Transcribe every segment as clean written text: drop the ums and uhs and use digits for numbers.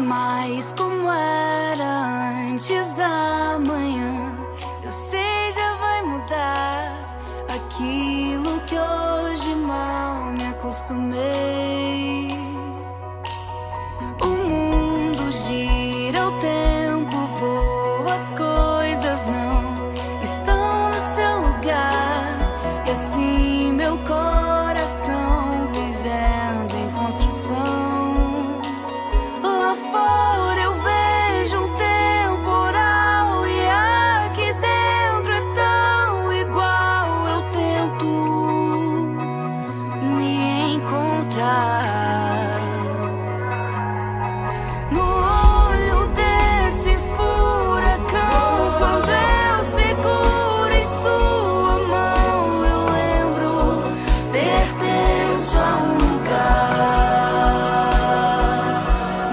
mais como era antes. Amanhã eu sei, já vai mudar aquilo que hoje mal me acostumei. O mundo gira, o tempo voa, as coisas não estão no seu lugar. E assim meu coração vivendo em construção. Lá fora eu vejo um temporal e aqui dentro é tão igual. Eu tento me encontrar no olho desse furacão. Quando eu seguro em sua mão, eu lembro, pertenço a um lugar.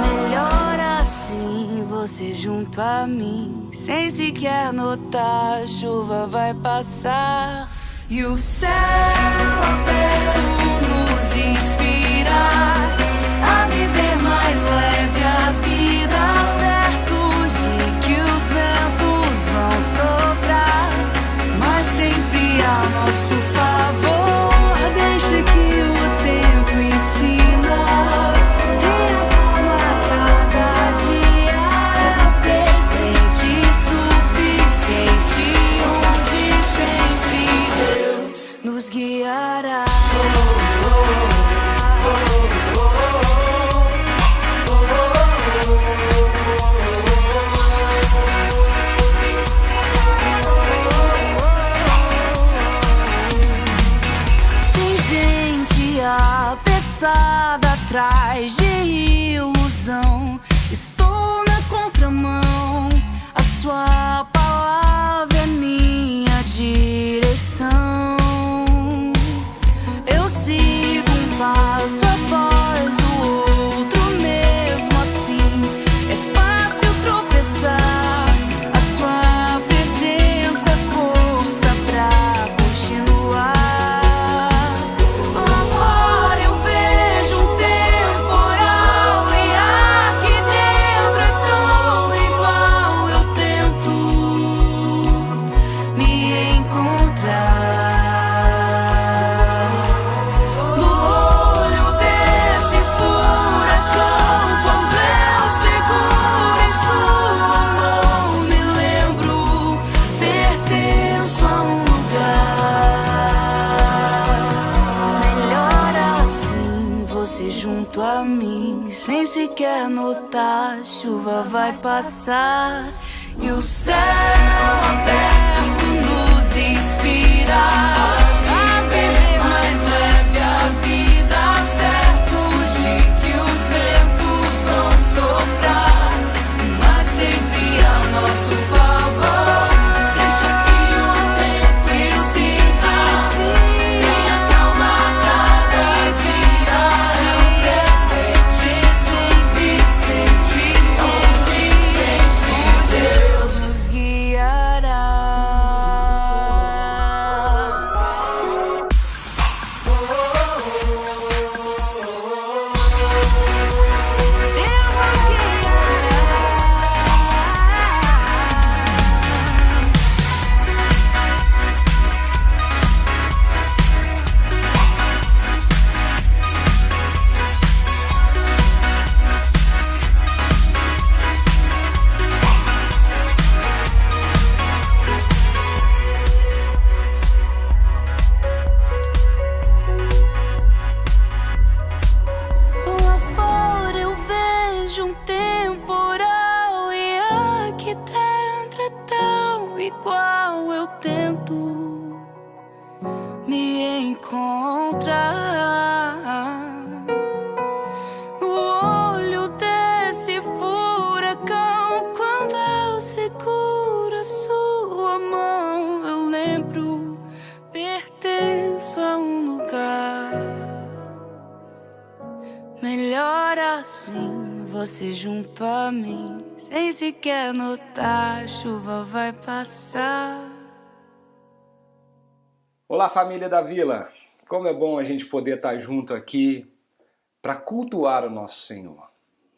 Melhor assim, você junto a mim, sem sequer notar. A chuva vai passar e o céu aberto nos inspira a viver mais leve a vida, certos de que os ventos vão soprar, mas sempre a nosso favor. Deixa que o tempo ensina. Tenha calma, cada dia é presente suficiente, onde sempre Deus nos guiará. Tem gente apressada atrás de ilusão. Estou na contramão. A sua palavra é minha direção. Eu sigo um passo após o outro, mesmo assim é fácil tropeçar. A sua presença é força pra continuar. Lá fora eu vejo um temporal e aqui dentro é tão igual. Eu tento me encontrar no olho desse furacão. Quando eu seguro em sua mão, me lembro, pertenço a um lugar. Melhor assim, você junto a mim, sem sequer notar. A chuva vai passar e o céu aberto nos inspira a viver mais leve a vida, certos de que os ventos vão soprar, mas sempre a nosso favor. Deixa que o tempo ensina. Tenha calma, cada dia é presente suficiente, onde sempre Deus nos guiará. Deus nos guiará. Lá fora eu vejo um temporal e aqui dentro é tão igual. Eu tento me encontrar no olho desse furacão. Quando eu seguro a sua mão, eu lembro, pertenço a um lugar. Melhor assim, você junto a mim, sem sequer notar. A chuva vai passar. Olá, família da Vila! Como é bom a gente poder estar junto aqui para cultuar o nosso Senhor.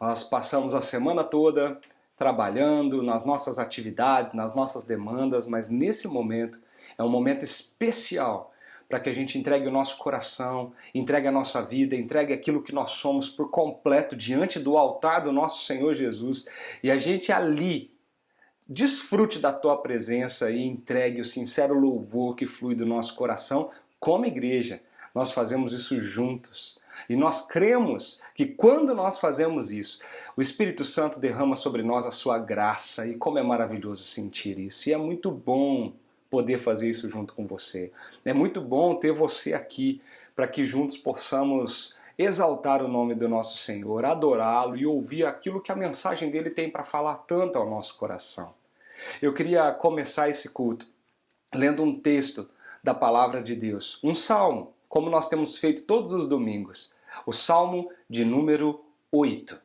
Nós passamos a semana toda trabalhando nas nossas atividades, nas nossas demandas, mas nesse momento é um momento especial para que a gente entregue o nosso coração, entregue a nossa vida, entregue aquilo que nós somos por completo diante do altar do nosso Senhor Jesus e a gente ali desfrute da tua presença e entregue o sincero louvor que flui do nosso coração como igreja. Nós fazemos isso juntos. E nós cremos que quando nós fazemos isso, o Espírito Santo derrama sobre nós a sua graça. E como é maravilhoso sentir isso. E é muito bom poder fazer isso junto com você. É muito bom ter você aqui para que juntos possamos exaltar o nome do nosso Senhor, adorá-lo e ouvir aquilo que a mensagem dele tem para falar tanto ao nosso coração. Eu queria começar esse culto lendo um texto da palavra de Deus, um salmo, como nós temos feito todos os domingos, o Salmo de número 8.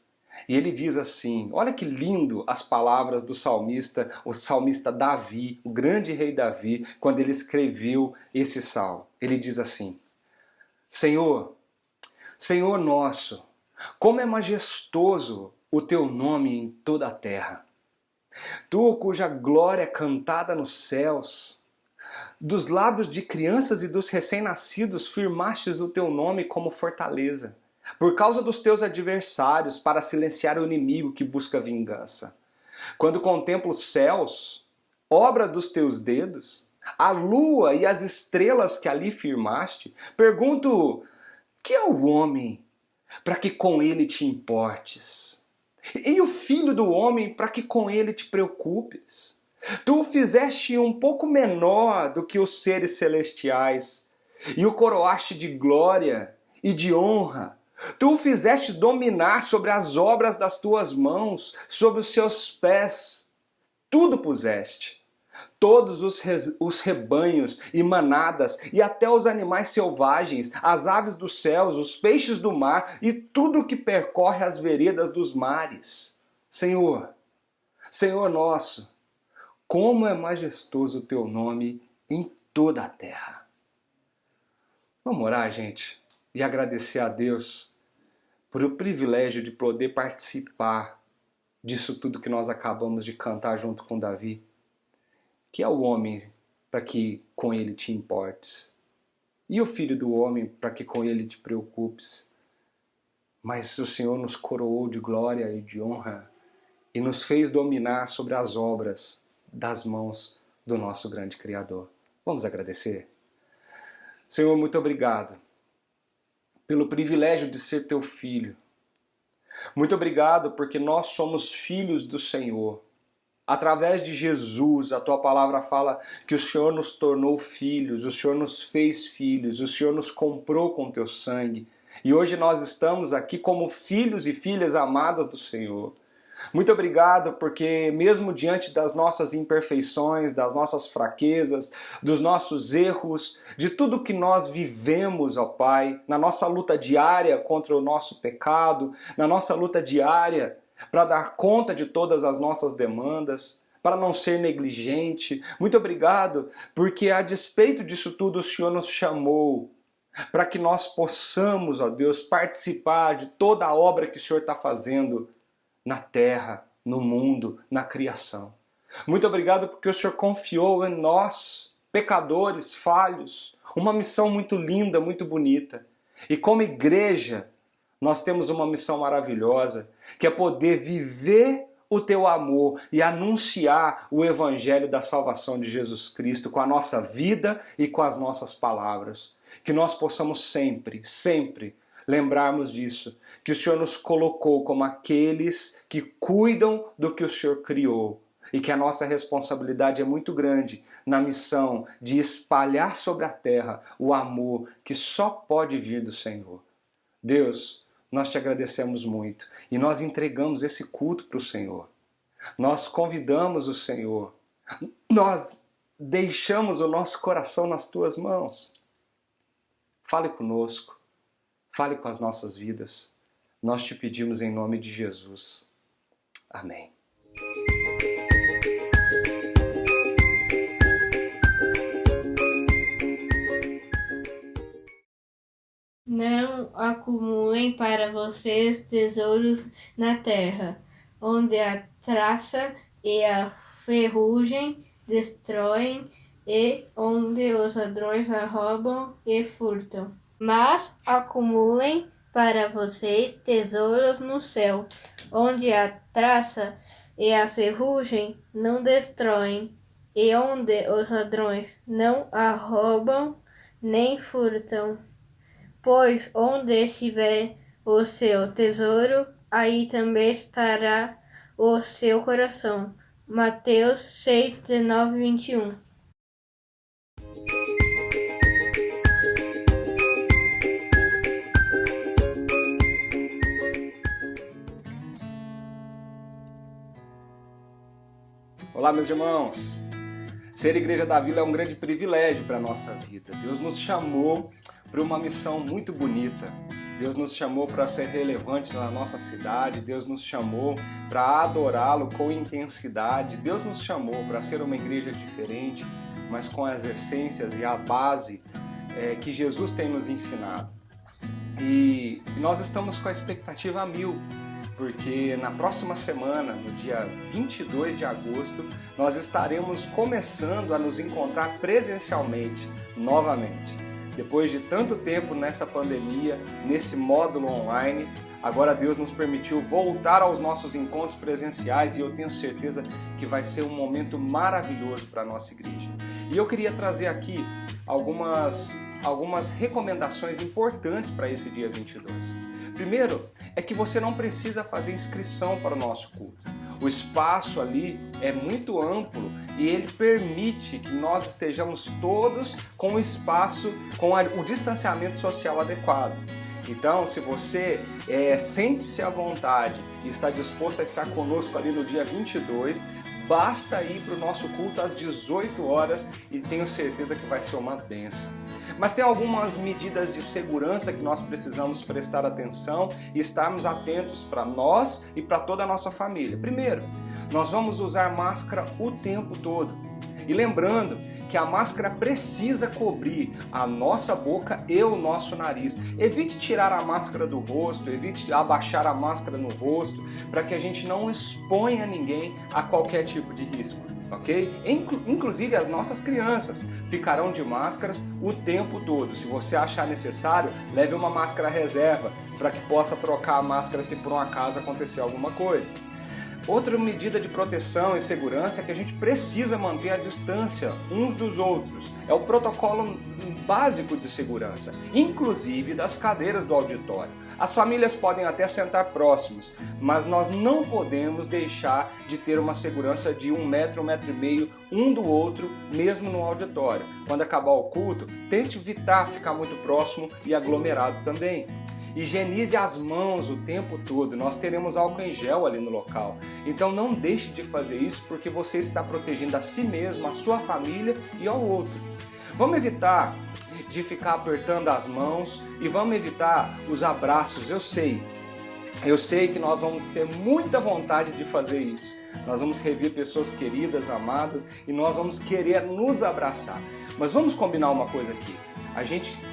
E ele diz assim, olha que lindo as palavras do salmista, o salmista Davi, o grande rei Davi, quando ele escreveu esse salmo. Ele diz assim, Senhor, Senhor nosso, como é majestoso o teu nome em toda a terra. Tu, cuja glória é cantada nos céus, dos lábios de crianças e dos recém-nascidos firmastes o teu nome como fortaleza, por causa dos teus adversários, para silenciar o inimigo que busca vingança. Quando contemplo os céus, obra dos teus dedos, a lua e as estrelas que ali firmaste, pergunto, que é o homem para que com ele te importes? E o filho do homem para que com ele te preocupes? Tu o fizeste um pouco menor do que os seres celestiais e o coroaste de glória e de honra. Tu o fizeste dominar sobre as obras das tuas mãos, sobre os seus pés. Tudo puseste. Todos os rebanhos e manadas e até os animais selvagens, as aves dos céus, os peixes do mar e tudo que percorre as veredas dos mares. Senhor, Senhor nosso, como é majestoso o teu nome em toda a terra. Vamos orar, gente, e agradecer a Deus por o privilégio de poder participar disso tudo que nós acabamos de cantar junto com Davi. Que é o homem para que com ele te importes, e o filho do homem para que com ele te preocupes. Mas o Senhor nos coroou de glória e de honra e nos fez dominar sobre as obras das mãos do nosso grande Criador. Vamos agradecer? Senhor, muito obrigado pelo privilégio de ser teu filho. Muito obrigado porque nós somos filhos do Senhor. Através de Jesus, a tua palavra fala que o Senhor nos tornou filhos, o Senhor nos fez filhos, o Senhor nos comprou com teu sangue. E hoje nós estamos aqui como filhos e filhas amadas do Senhor. Muito obrigado porque mesmo diante das nossas imperfeições, das nossas fraquezas, dos nossos erros, de tudo que nós vivemos, ó Pai, na nossa luta diária contra o nosso pecado, na nossa luta diária para dar conta de todas as nossas demandas, para não ser negligente. Muito obrigado porque a despeito disso tudo o Senhor nos chamou para que nós possamos, ó Deus, participar de toda a obra que o Senhor está fazendo na terra, no mundo, na criação. Muito obrigado porque o Senhor confiou em nós, pecadores, falhos, uma missão muito linda, muito bonita. E como igreja, nós temos uma missão maravilhosa, que é poder viver o teu amor e anunciar o evangelho da salvação de Jesus Cristo com a nossa vida e com as nossas palavras. Que nós possamos sempre, sempre lembrarmos disso, que o Senhor nos colocou como aqueles que cuidam do que o Senhor criou e que a nossa responsabilidade é muito grande na missão de espalhar sobre a terra o amor que só pode vir do Senhor. Deus, nós te agradecemos muito e nós entregamos esse culto para o Senhor. Nós convidamos o Senhor, nós deixamos o nosso coração nas tuas mãos. Fale conosco, fale com as nossas vidas. Nós te pedimos em nome de Jesus. Amém. Não acumulem para vocês tesouros na terra, onde a traça e a ferrugem destroem e onde os ladrões roubam e furtam. Mas acumulem para vocês tesouros no céu, onde a traça e a ferrugem não destroem, e onde os ladrões não roubam nem furtam. Pois onde estiver o seu tesouro, aí também estará o seu coração. Mateus 6, 19 e 21. Olá, meus irmãos! Ser Igreja da Vila é um grande privilégio para a nossa vida. Deus nos chamou para uma missão muito bonita. Deus nos chamou para ser relevantes na nossa cidade. Deus nos chamou para adorá-lo com intensidade. Deus nos chamou para ser uma igreja diferente, mas com as essências e a base que Jesus tem nos ensinado. E nós estamos com a expectativa a 1000. Porque na próxima semana, no dia 22 de agosto, nós estaremos começando a nos encontrar presencialmente, novamente. Depois de tanto tempo nessa pandemia, nesse módulo online, agora Deus nos permitiu voltar aos nossos encontros presenciais e eu tenho certeza que vai ser um momento maravilhoso para a nossa igreja. E eu queria trazer aqui algumas recomendações importantes para esse dia 22. Primeiro, é que você não precisa fazer inscrição para o nosso culto. O espaço ali é muito amplo e ele permite que nós estejamos todos com o espaço, com o distanciamento social adequado. Então, se você sente-se à vontade e está disposto a estar conosco ali no dia 22, basta ir para o nosso culto às 18 horas e tenho certeza que vai ser uma bênção. Mas tem algumas medidas de segurança que nós precisamos prestar atenção e estarmos atentos para nós e para toda a nossa família. Primeiro, nós vamos usar máscara o tempo todo. E lembrando que a máscara precisa cobrir a nossa boca e o nosso nariz. Evite tirar a máscara do rosto, evite abaixar a máscara no rosto, para que a gente não exponha ninguém a qualquer tipo de risco, ok? Inclusive as nossas crianças ficarão de máscaras o tempo todo. Se você achar necessário, leve uma máscara reserva, para que possa trocar a máscara se por um acaso acontecer alguma coisa. Outra medida de proteção e segurança é que a gente precisa manter a distância uns dos outros. É o protocolo básico de segurança, inclusive das cadeiras do auditório. As famílias podem até sentar próximos, mas nós não podemos deixar de ter uma segurança de 1 metro, 1,5 metro um do outro, mesmo no auditório. Quando acabar o culto, tente evitar ficar muito próximo e aglomerado também. Higienize as mãos o tempo todo, nós teremos álcool em gel ali no local. Então não deixe de fazer isso porque você está protegendo a si mesmo, a sua família e ao outro. Vamos evitar de ficar apertando as mãos e vamos evitar os abraços. Eu sei que nós vamos ter muita vontade de fazer isso. Nós vamos rever pessoas queridas, amadas e nós vamos querer nos abraçar. Mas vamos combinar uma coisa aqui.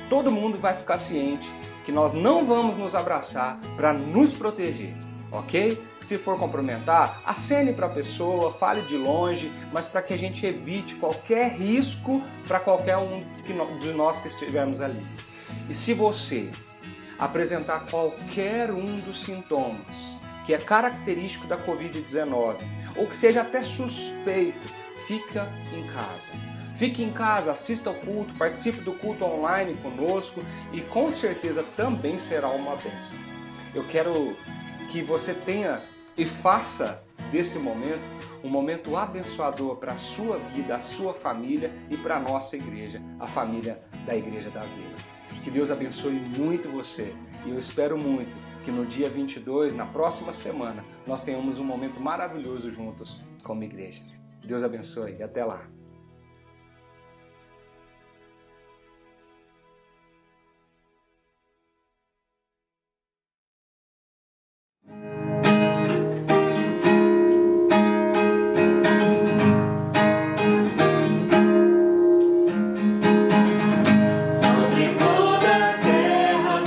Todo mundo vai ficar ciente que nós não vamos nos abraçar para nos proteger, ok? Se for cumprimentar, acene para a pessoa, fale de longe, mas para que a gente evite qualquer risco para qualquer um de nós que estivermos ali. E se você apresentar qualquer um dos sintomas que é característico da Covid-19 ou que seja até suspeito, fica em casa. Fique em casa, assista ao culto, participe do culto online conosco e com certeza também será uma bênção. Eu quero que você tenha e faça desse momento um momento abençoador para a sua vida, a sua família e para a nossa igreja, a família da Igreja da Vila. Que Deus abençoe muito você e eu espero muito que no dia 22, na próxima semana, nós tenhamos um momento maravilhoso juntos como igreja. Deus abençoe e até lá. Sobre toda a terra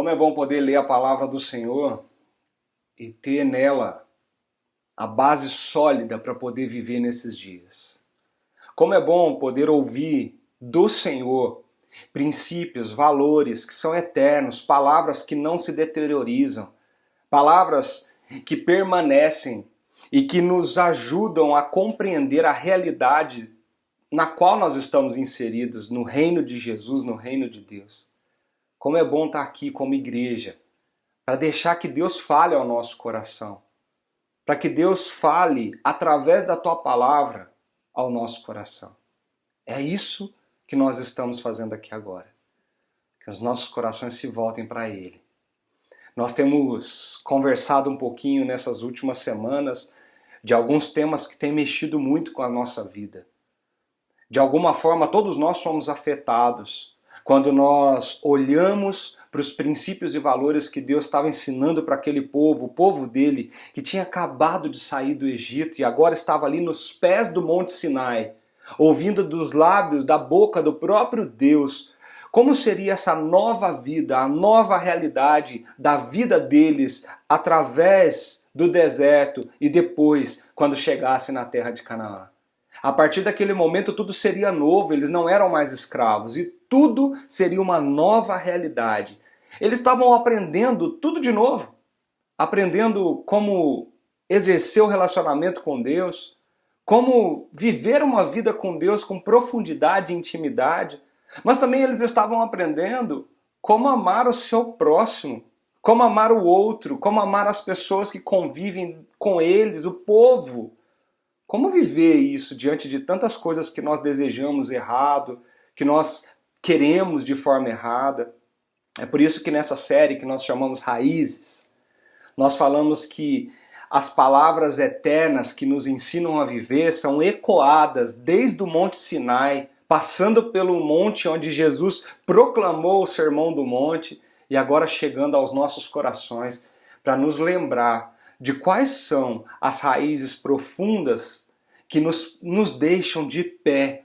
Como é bom poder ler a palavra do Senhor e ter nela a base sólida para poder viver nesses dias. Como é bom poder ouvir do Senhor princípios, valores que são eternos, palavras que não se deteriorizam, palavras que permanecem e que nos ajudam a compreender a realidade na qual nós estamos inseridos, no reino de Jesus, no reino de Deus. Como é bom estar aqui como igreja, para deixar que Deus fale ao nosso coração, para que Deus fale através da tua palavra ao nosso coração. É isso que nós estamos fazendo aqui agora, que os nossos corações se voltem para Ele. Nós temos conversado um pouquinho nessas últimas semanas de alguns temas que têm mexido muito com a nossa vida. De alguma forma, todos nós somos afetados quando nós olhamos para os princípios e valores que Deus estava ensinando para aquele povo, o povo dele, que tinha acabado de sair do Egito e agora estava ali nos pés do Monte Sinai, ouvindo dos lábios, da boca do próprio Deus, como seria essa nova vida, a nova realidade da vida deles através do deserto e depois, quando chegasse na terra de Canaã. A partir daquele momento tudo seria novo, eles não eram mais escravos e tudo seria uma nova realidade. Eles estavam aprendendo tudo de novo, aprendendo como exercer o relacionamento com Deus, como viver uma vida com Deus com profundidade e intimidade, mas também eles estavam aprendendo como amar o seu próximo, como amar o outro, como amar as pessoas que convivem com eles, o povo. Como viver isso diante de tantas coisas que nós desejamos errado, que nós queremos de forma errada? É por isso que nessa série que nós chamamos Raízes, nós falamos que as palavras eternas que nos ensinam a viver são ecoadas desde o Monte Sinai, passando pelo monte onde Jesus proclamou o Sermão do Monte e agora chegando aos nossos corações para nos lembrar de quais são as raízes profundas que nos deixam de pé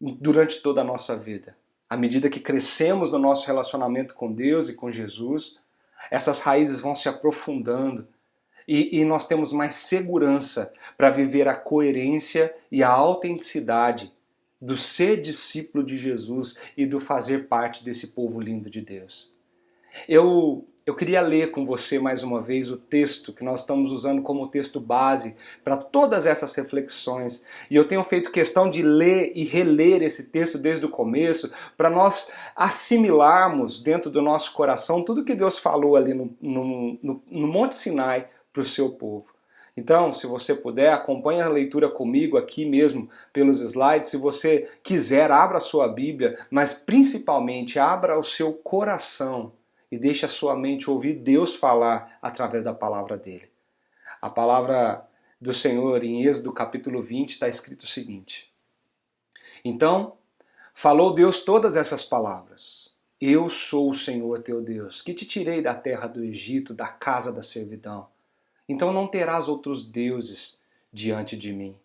durante toda a nossa vida. À medida que crescemos no nosso relacionamento com Deus e com Jesus, essas raízes vão se aprofundando e nós temos mais segurança para viver a coerência e a autenticidade do ser discípulo de Jesus e do fazer parte desse povo lindo de Deus. Eu queria ler com você mais uma vez o texto que nós estamos usando como texto base para todas essas reflexões. E eu tenho feito questão de ler e reler esse texto desde o começo para nós assimilarmos dentro do nosso coração tudo que Deus falou ali no Monte Sinai para o seu povo. Então, se você puder, acompanhe a leitura comigo aqui mesmo pelos slides. Se você quiser, abra a sua Bíblia, mas principalmente abra o seu coração e deixe a sua mente ouvir Deus falar através da palavra dele. A palavra do Senhor em Êxodo capítulo 20 está escrito o seguinte: Então falou Deus todas essas palavras: Eu sou o Senhor teu Deus, que te tirei da terra do Egito, da casa da servidão. Então não terás outros deuses diante de mim.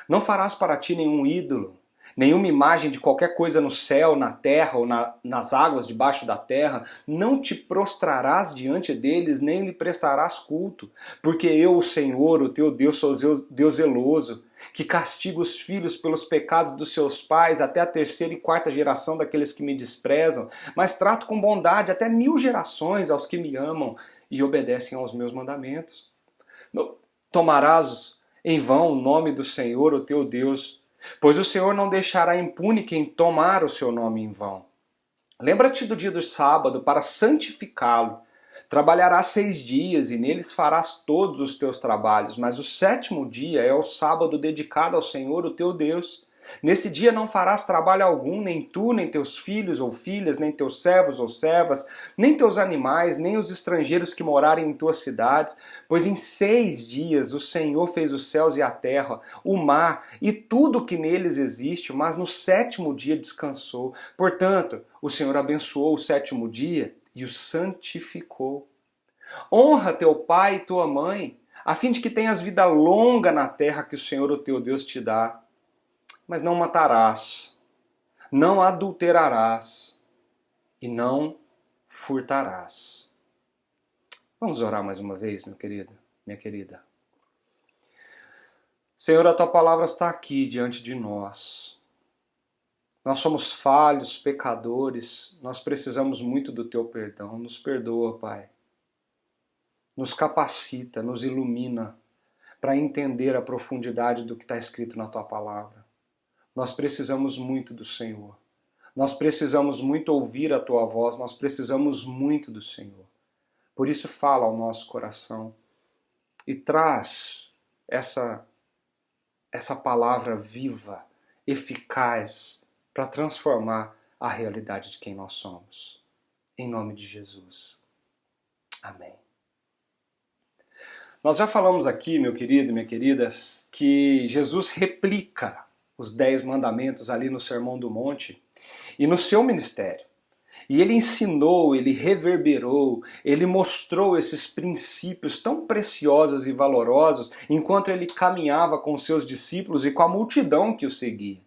Não farás para ti nenhum ídolo, nenhuma imagem de qualquer coisa no céu, na terra ou nas águas debaixo da terra. Não te prostrarás diante deles, nem lhe prestarás culto. Porque eu, o Senhor, o teu Deus, sou Deus zeloso, que castigo os filhos pelos pecados dos seus pais, até a 3ª e 4ª geração daqueles que me desprezam, mas trato com bondade até 1000 gerações aos que me amam e obedecem aos meus mandamentos. Não tomarás em vão o nome do Senhor, o teu Deus, pois o Senhor não deixará impune quem tomar o seu nome em vão. Lembra-te do dia do sábado para santificá-lo. Trabalharás 6 dias e neles farás todos os teus trabalhos, mas o 7º dia é o sábado dedicado ao Senhor, o teu Deus. Nesse dia não farás trabalho algum, nem tu, nem teus filhos ou filhas, nem teus servos ou servas, nem teus animais, nem os estrangeiros que morarem em tuas cidades, pois em 6 dias o Senhor fez os céus e a terra, o mar e tudo que neles existe, mas no 7º dia descansou. Portanto, o Senhor abençoou o 7º dia e o santificou. Honra teu pai e tua mãe, a fim de que tenhas vida longa na terra que o Senhor, o teu Deus, te dá. Mas não matarás, não adulterarás e não furtarás. Vamos orar mais uma vez, meu querido, minha querida. Senhor, a tua palavra está aqui diante de nós. Nós somos falhos, pecadores, nós precisamos muito do teu perdão. Nos perdoa, Pai. Nos capacita, nos ilumina para entender a profundidade do que está escrito na tua palavra. Nós precisamos muito do Senhor. Nós precisamos muito ouvir a tua voz, nós precisamos muito do Senhor. Por isso fala ao nosso coração e traz essa palavra viva, eficaz, para transformar a realidade de quem nós somos. Em nome de Jesus. Amém. Nós já falamos aqui, meu querido e minha querida, que Jesus replica os 10 mandamentos ali no Sermão do Monte e no seu ministério. E ele ensinou, ele reverberou, ele mostrou esses princípios tão preciosos e valorosos enquanto ele caminhava com os seus discípulos e com a multidão que o seguia.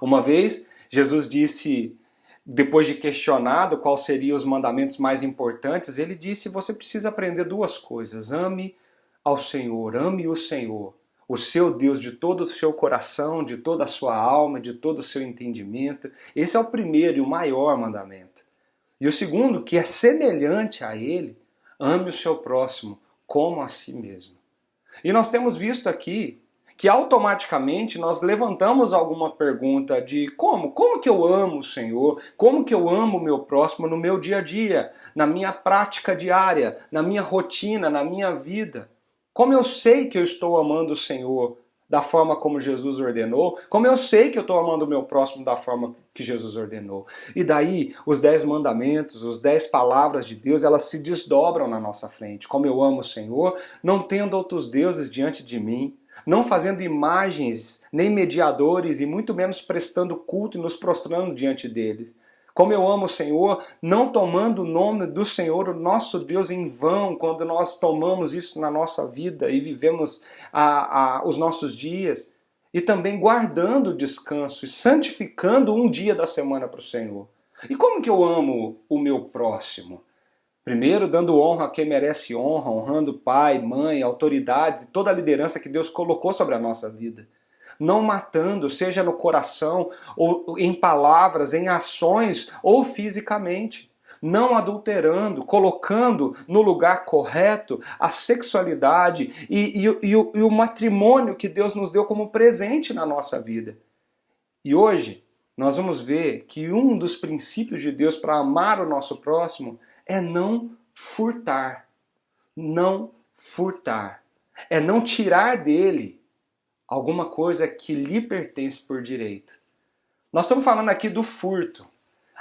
Uma vez, Jesus disse, depois de questionado quais seriam os mandamentos mais importantes, ele disse: você precisa aprender 2 coisas. Ame ao Senhor, ame o Senhor, o seu Deus, de todo o seu coração, de toda a sua alma, de todo o seu entendimento. Esse é o primeiro e o maior mandamento. E o segundo, que é semelhante a ele, ame o seu próximo como a si mesmo. E nós temos visto aqui que automaticamente nós levantamos alguma pergunta de como que eu amo o Senhor, como que eu amo o meu próximo no meu dia a dia, na minha prática diária, na minha rotina, na minha vida. Como eu sei que eu estou amando o Senhor da forma como Jesus ordenou, como eu sei que eu estou amando o meu próximo da forma que Jesus ordenou. E daí, os 10 mandamentos, os 10 palavras de Deus, elas se desdobram na nossa frente. Como eu amo o Senhor, não tendo outros deuses diante de mim, não fazendo imagens, nem mediadores, e muito menos prestando culto e nos prostrando diante deles. Como eu amo o Senhor, não tomando o nome do Senhor, o nosso Deus, em vão, quando nós tomamos isso na nossa vida e vivemos os nossos dias. E também guardando o descanso e santificando um dia da semana para o Senhor. E como que eu amo o meu próximo? Primeiro, dando honra a quem merece honra, honrando pai, mãe, autoridades e toda a liderança que Deus colocou sobre a nossa vida. Não matando, seja no coração, ou em palavras, em ações ou fisicamente. Não adulterando, colocando no lugar correto a sexualidade e o matrimônio que Deus nos deu como presente na nossa vida. E hoje nós vamos ver que um dos princípios de Deus para amar o nosso próximo é não furtar. Não furtar. É não tirar dele alguma coisa que lhe pertence por direito. Nós estamos falando aqui do furto.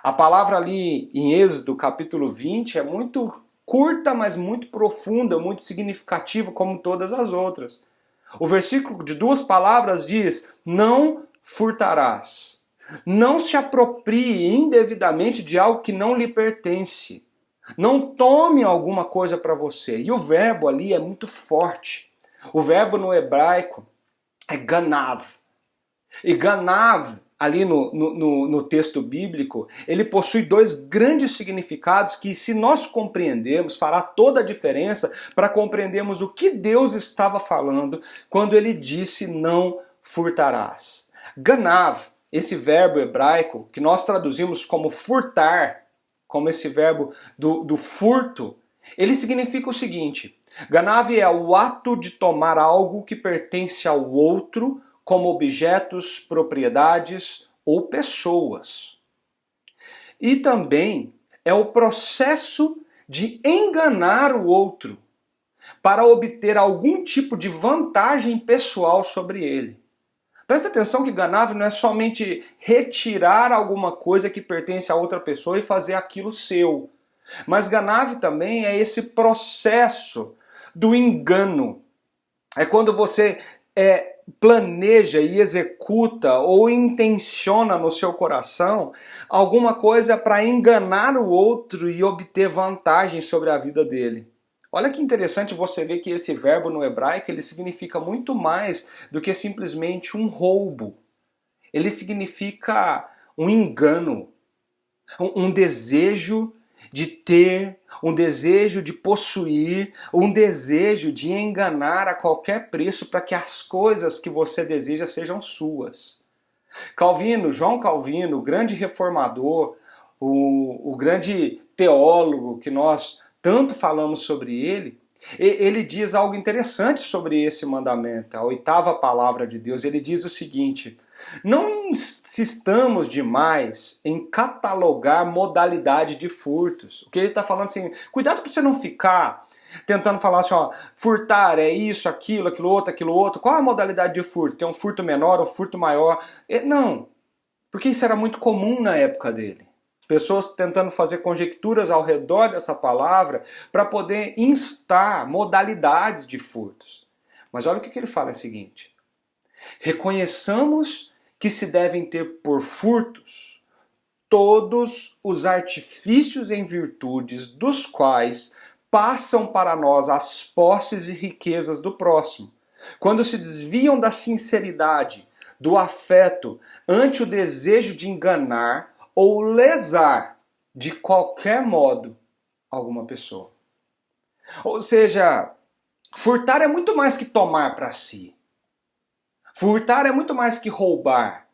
A palavra ali em Êxodo, capítulo 20, é muito curta, mas muito profunda, muito significativa, como todas as outras. O versículo de 2 palavras diz: não furtarás. Não se aproprie indevidamente de algo que não lhe pertence. Não tome alguma coisa para você. E o verbo ali é muito forte. O verbo no hebraico é ganav. E ganav, ali no texto bíblico, ele possui 2 grandes significados que, se nós compreendermos, fará toda a diferença para compreendermos o que Deus estava falando quando ele disse não furtarás. Ganav, esse verbo hebraico, que nós traduzimos como furtar, como esse verbo do furto, ele significa o seguinte: ganav é o ato de tomar algo que pertence ao outro, como objetos, propriedades ou pessoas. E também é o processo de enganar o outro para obter algum tipo de vantagem pessoal sobre ele. Presta atenção que ganav não é somente retirar alguma coisa que pertence a outra pessoa e fazer aquilo seu. Mas ganav também é esse processo do engano. É quando você planeja e executa ou intenciona no seu coração alguma coisa para enganar o outro e obter vantagem sobre a vida dele. Olha que interessante você ver que esse verbo no hebraico ele significa muito mais do que simplesmente um roubo. Ele significa um engano, um desejo de ter, um desejo de possuir, um desejo de enganar a qualquer preço para que as coisas que você deseja sejam suas. Calvino, João Calvino, o grande reformador, o grande teólogo que nós tanto falamos sobre ele diz algo interessante sobre esse mandamento, a 8ª palavra de Deus. Ele diz o seguinte: não insistamos demais em catalogar modalidade de furtos. O que ele está falando assim, cuidado para você não ficar tentando falar assim, ó, furtar é isso, aquilo outro. Qual é a modalidade de furto? Tem um furto menor, um furto maior? Não, porque isso era muito comum na época dele. Pessoas tentando fazer conjecturas ao redor dessa palavra para poder instar modalidades de furtos. Mas olha o que ele fala, é o seguinte: reconheçamos que se devem ter por furtos todos os artifícios em virtudes dos quais passam para nós as posses e riquezas do próximo, quando se desviam da sinceridade, do afeto, ante o desejo de enganar ou lesar de qualquer modo alguma pessoa. Ou seja, furtar é muito mais que tomar para si. Furtar é muito mais que roubar.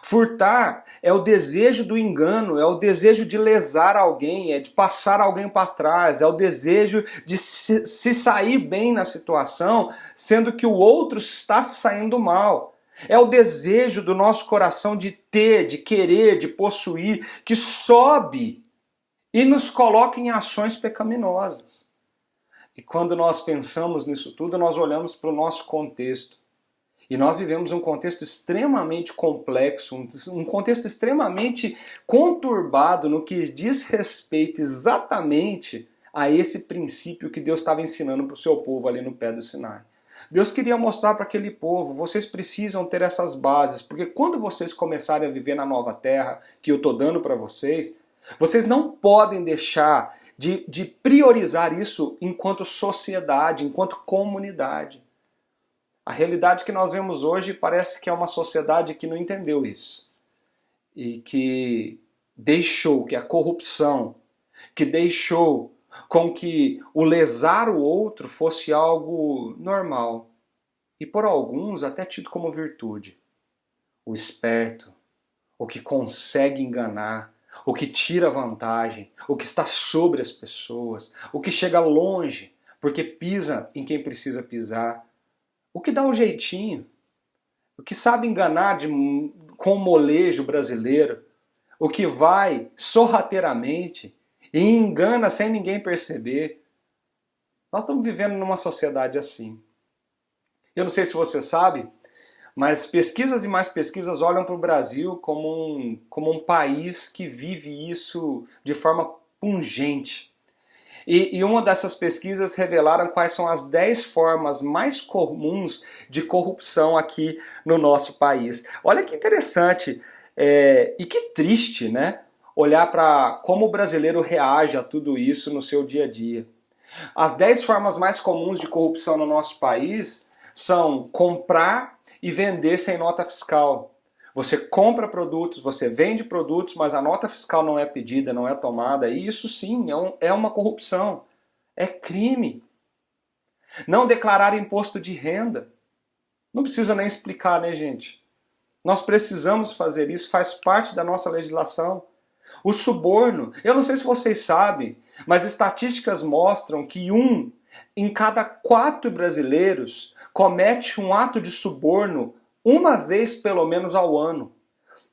Furtar é o desejo do engano, é o desejo de lesar alguém, é de passar alguém para trás, é o desejo de se sair bem na situação, sendo que o outro está se saindo mal. É o desejo do nosso coração de ter, de querer, de possuir, que sobe e nos coloca em ações pecaminosas. E quando nós pensamos nisso tudo, nós olhamos para o nosso contexto E nós vivemos um contexto extremamente complexo, um contexto extremamente conturbado no que diz respeito exatamente a esse princípio que Deus estava ensinando para o seu povo ali no pé do Sinai. Deus queria mostrar para aquele povo, vocês precisam ter essas bases, porque quando vocês começarem a viver na nova terra que eu estou dando para vocês, vocês não podem deixar de priorizar isso enquanto sociedade, enquanto comunidade. A realidade que nós vemos hoje parece que é uma sociedade que não entendeu isso. E que deixou que a corrupção, que deixou com que o lesar o outro fosse algo normal. E por alguns até tido como virtude. O esperto, o que consegue enganar, o que tira vantagem, o que está sobre as pessoas, o que chega longe porque pisa em quem precisa pisar, o que dá o jeitinho, o que sabe enganar com o molejo brasileiro, o que vai sorrateiramente e engana sem ninguém perceber. Nós estamos vivendo numa sociedade assim. Eu não sei se você sabe, mas pesquisas e mais pesquisas olham para o Brasil como um país que vive isso de forma pungente. E uma dessas pesquisas revelaram quais são as 10 formas mais comuns de corrupção aqui no nosso país. Olha que interessante e que triste, né? Olhar para como o brasileiro reage a tudo isso no seu dia a dia. As 10 formas mais comuns de corrupção no nosso país são comprar e vender sem nota fiscal. Você compra produtos, você vende produtos, mas a nota fiscal não é pedida, não é tomada. E isso sim é uma corrupção. É crime. Não declarar imposto de renda. Não precisa nem explicar, né, gente? Nós precisamos fazer isso, faz parte da nossa legislação. O suborno, eu não sei se vocês sabem, mas estatísticas mostram que 1 em cada 4 brasileiros comete um ato de suborno uma vez pelo menos ao ano.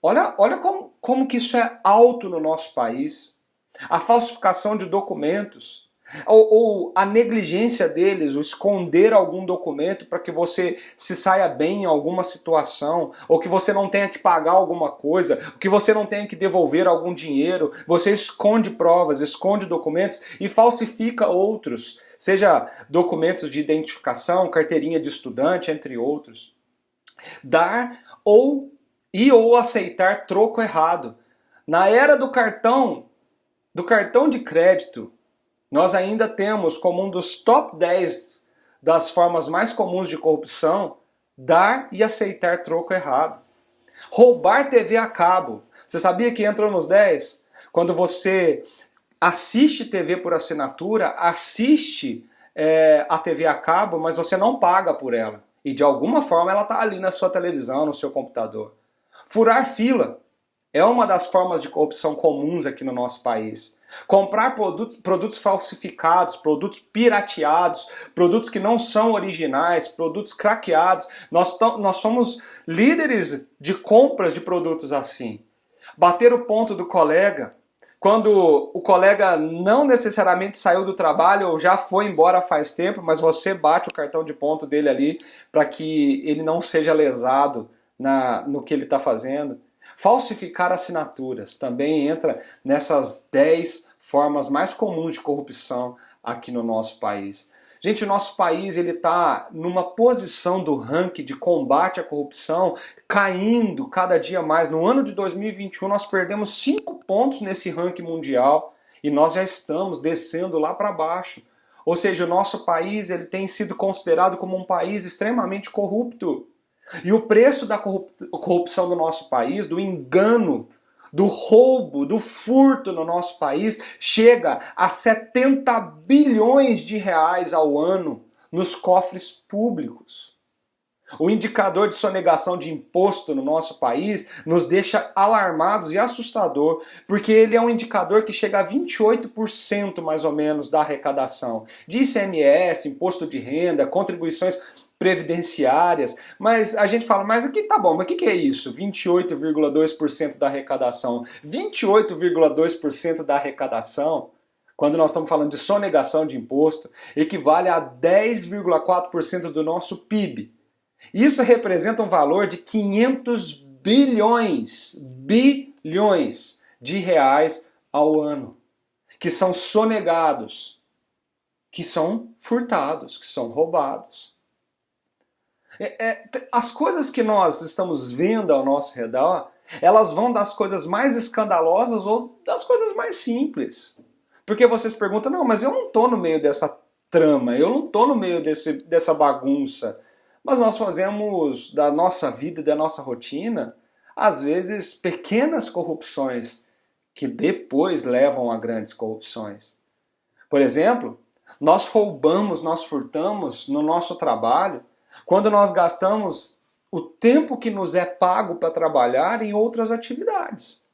Olha como que isso é alto no nosso país. A falsificação de documentos, ou a negligência deles, o esconder algum documento para que você se saia bem em alguma situação, ou que você não tenha que pagar alguma coisa, que você não tenha que devolver algum dinheiro, você esconde provas, esconde documentos e falsifica outros, seja documentos de identificação, carteirinha de estudante, entre outros. Dar ou aceitar troco errado. Na era do cartão de crédito, nós ainda temos como um dos top 10 das formas mais comuns de corrupção, dar e aceitar troco errado. Roubar TV a cabo. Você sabia que entrou nos 10? Quando você assiste TV por assinatura, assiste a TV a cabo, mas você não paga por ela. E de alguma forma ela está ali na sua televisão, no seu computador. Furar fila é uma das formas de corrupção comuns aqui no nosso país. Comprar produtos falsificados, produtos pirateados, produtos que não são originais, produtos craqueados. Nós somos líderes de compras de produtos assim. Bater o ponto do colega, quando o colega não necessariamente saiu do trabalho ou já foi embora faz tempo, mas você bate o cartão de ponto dele ali para que ele não seja lesado no que ele está fazendo. Falsificar assinaturas também entra nessas 10 formas mais comuns de corrupção aqui no nosso país. Gente, o nosso país está numa posição do ranking de combate à corrupção caindo cada dia mais. No ano de 2021 nós perdemos 5 pontos nesse ranking mundial e nós já estamos descendo lá para baixo. Ou seja, o nosso país tem sido considerado como um país extremamente corrupto. E o preço da corrupção do nosso país, do engano, do roubo, do furto no nosso país, chega a 70 bilhões de reais ao ano nos cofres públicos. O indicador de sonegação de imposto no nosso país nos deixa alarmados e assustador, porque ele é um indicador que chega a 28% mais ou menos da arrecadação de ICMS, imposto de renda, contribuições previdenciárias, mas a gente fala, mas aqui tá bom, mas o que é isso? 28,2% da arrecadação. 28,2% da arrecadação, quando nós estamos falando de sonegação de imposto, equivale a 10,4% do nosso PIB. Isso representa um valor de 500 bilhões de reais ao ano, que são sonegados, que são furtados, que são roubados. As coisas que nós estamos vendo ao nosso redor, elas vão das coisas mais escandalosas ou das coisas mais simples. Porque vocês perguntam, não, mas eu não estou no meio dessa trama, eu não estou no meio dessa bagunça. Mas nós fazemos da nossa vida, da nossa rotina, às vezes pequenas corrupções que depois levam a grandes corrupções. Por exemplo, nós roubamos, nós furtamos no nosso trabalho quando nós gastamos o tempo que nos é pago para trabalhar em outras atividades.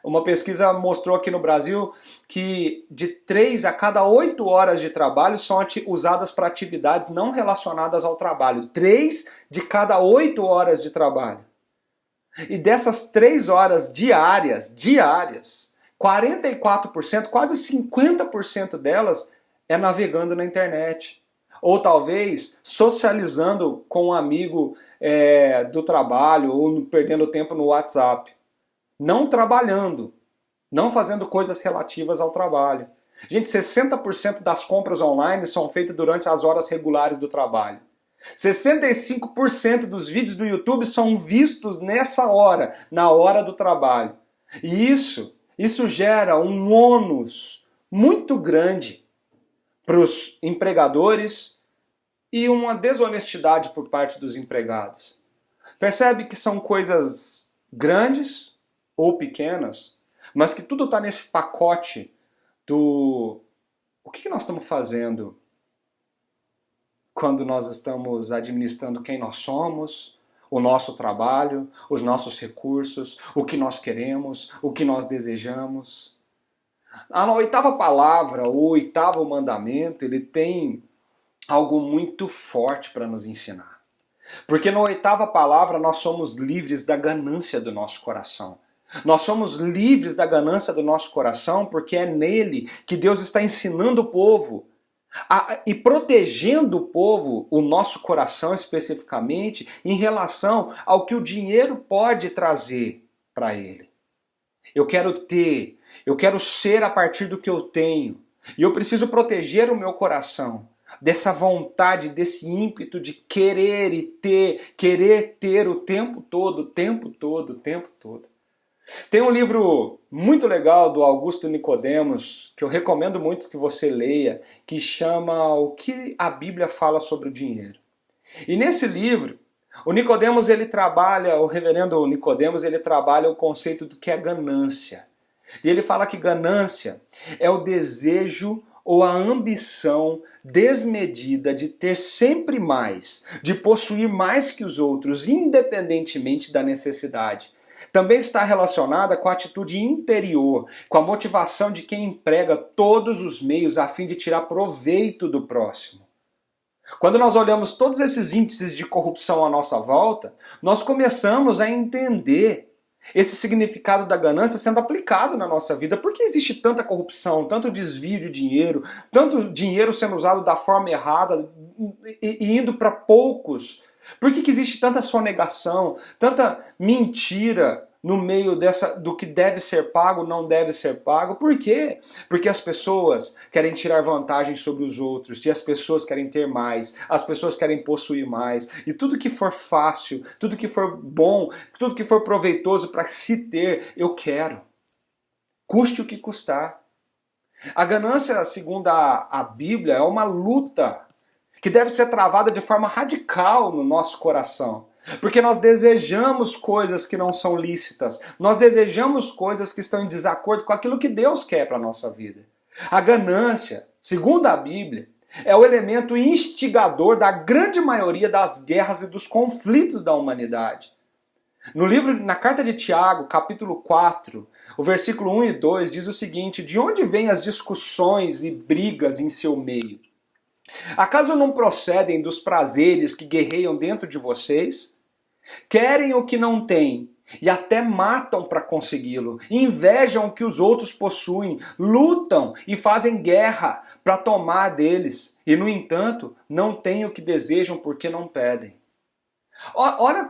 Uma pesquisa mostrou aqui no Brasil que de 3 a cada 8 horas de trabalho são usadas para atividades não relacionadas ao trabalho. 3 de cada 8 horas de trabalho. E dessas 3 horas diárias, 44%, quase 50% delas é navegando na internet. Ou talvez socializando com um amigo do trabalho, ou perdendo tempo no WhatsApp. Não trabalhando, não fazendo coisas relativas ao trabalho. Gente, 60% das compras online são feitas durante as horas regulares do trabalho. 65% dos vídeos do YouTube são vistos nessa hora, na hora do trabalho. E isso gera um ônus muito grande para os empregadores e uma desonestidade por parte dos empregados. Percebe que são coisas grandes ou pequenas, mas que tudo está nesse pacote do o que nós estamos fazendo quando nós estamos administrando quem nós somos, o nosso trabalho, os nossos recursos, o que nós queremos, o que nós desejamos. A 8ª palavra, o 8º mandamento, ele tem algo muito forte para nos ensinar. Porque na 8ª palavra nós somos livres da ganância do nosso coração. Nós somos livres da ganância do nosso coração porque é nele que Deus está ensinando o povo e protegendo o povo, o nosso coração especificamente, em relação ao que o dinheiro pode trazer para ele. Eu quero ser a partir do que eu tenho. E eu preciso proteger o meu coração dessa vontade, desse ímpeto de querer ter o tempo todo. Tem um livro muito legal do Augusto Nicodemos, que eu recomendo muito que você leia, que chama O que a Bíblia fala sobre o dinheiro. E nesse livro, o reverendo Nicodemos, ele trabalha o conceito do que é ganância. E ele fala que ganância é o desejo ou a ambição desmedida de ter sempre mais, de possuir mais que os outros, independentemente da necessidade. Também está relacionada com a atitude interior, com a motivação de quem emprega todos os meios a fim de tirar proveito do próximo. Quando nós olhamos todos esses índices de corrupção à nossa volta, nós começamos a entender esse significado da ganância sendo aplicado na nossa vida. Por que existe tanta corrupção, tanto desvio de dinheiro, tanto dinheiro sendo usado da forma errada e indo para poucos? Por que existe tanta sonegação, tanta mentira no meio do que deve ser pago, não deve ser pago? Por quê? Porque as pessoas querem tirar vantagem sobre os outros, e as pessoas querem ter mais, as pessoas querem possuir mais, e tudo que for fácil, tudo que for bom, tudo que for proveitoso para se ter, eu quero. Custe o que custar. A ganância, segundo a Bíblia, é uma luta que deve ser travada de forma radical no nosso coração. Porque nós desejamos coisas que não são lícitas. Nós desejamos coisas que estão em desacordo com aquilo que Deus quer para a nossa vida. A ganância, segundo a Bíblia, é o elemento instigador da grande maioria das guerras e dos conflitos da humanidade. Na carta de Tiago, capítulo 4, o versículo 1 e 2 diz o seguinte: de onde vêm as discussões e brigas em seu meio? Acaso não procedem dos prazeres que guerreiam dentro de vocês? Querem o que não têm e até matam para consegui-lo. Invejam o que os outros possuem, lutam e fazem guerra para tomar deles. E, no entanto, não têm o que desejam porque não pedem. Olha o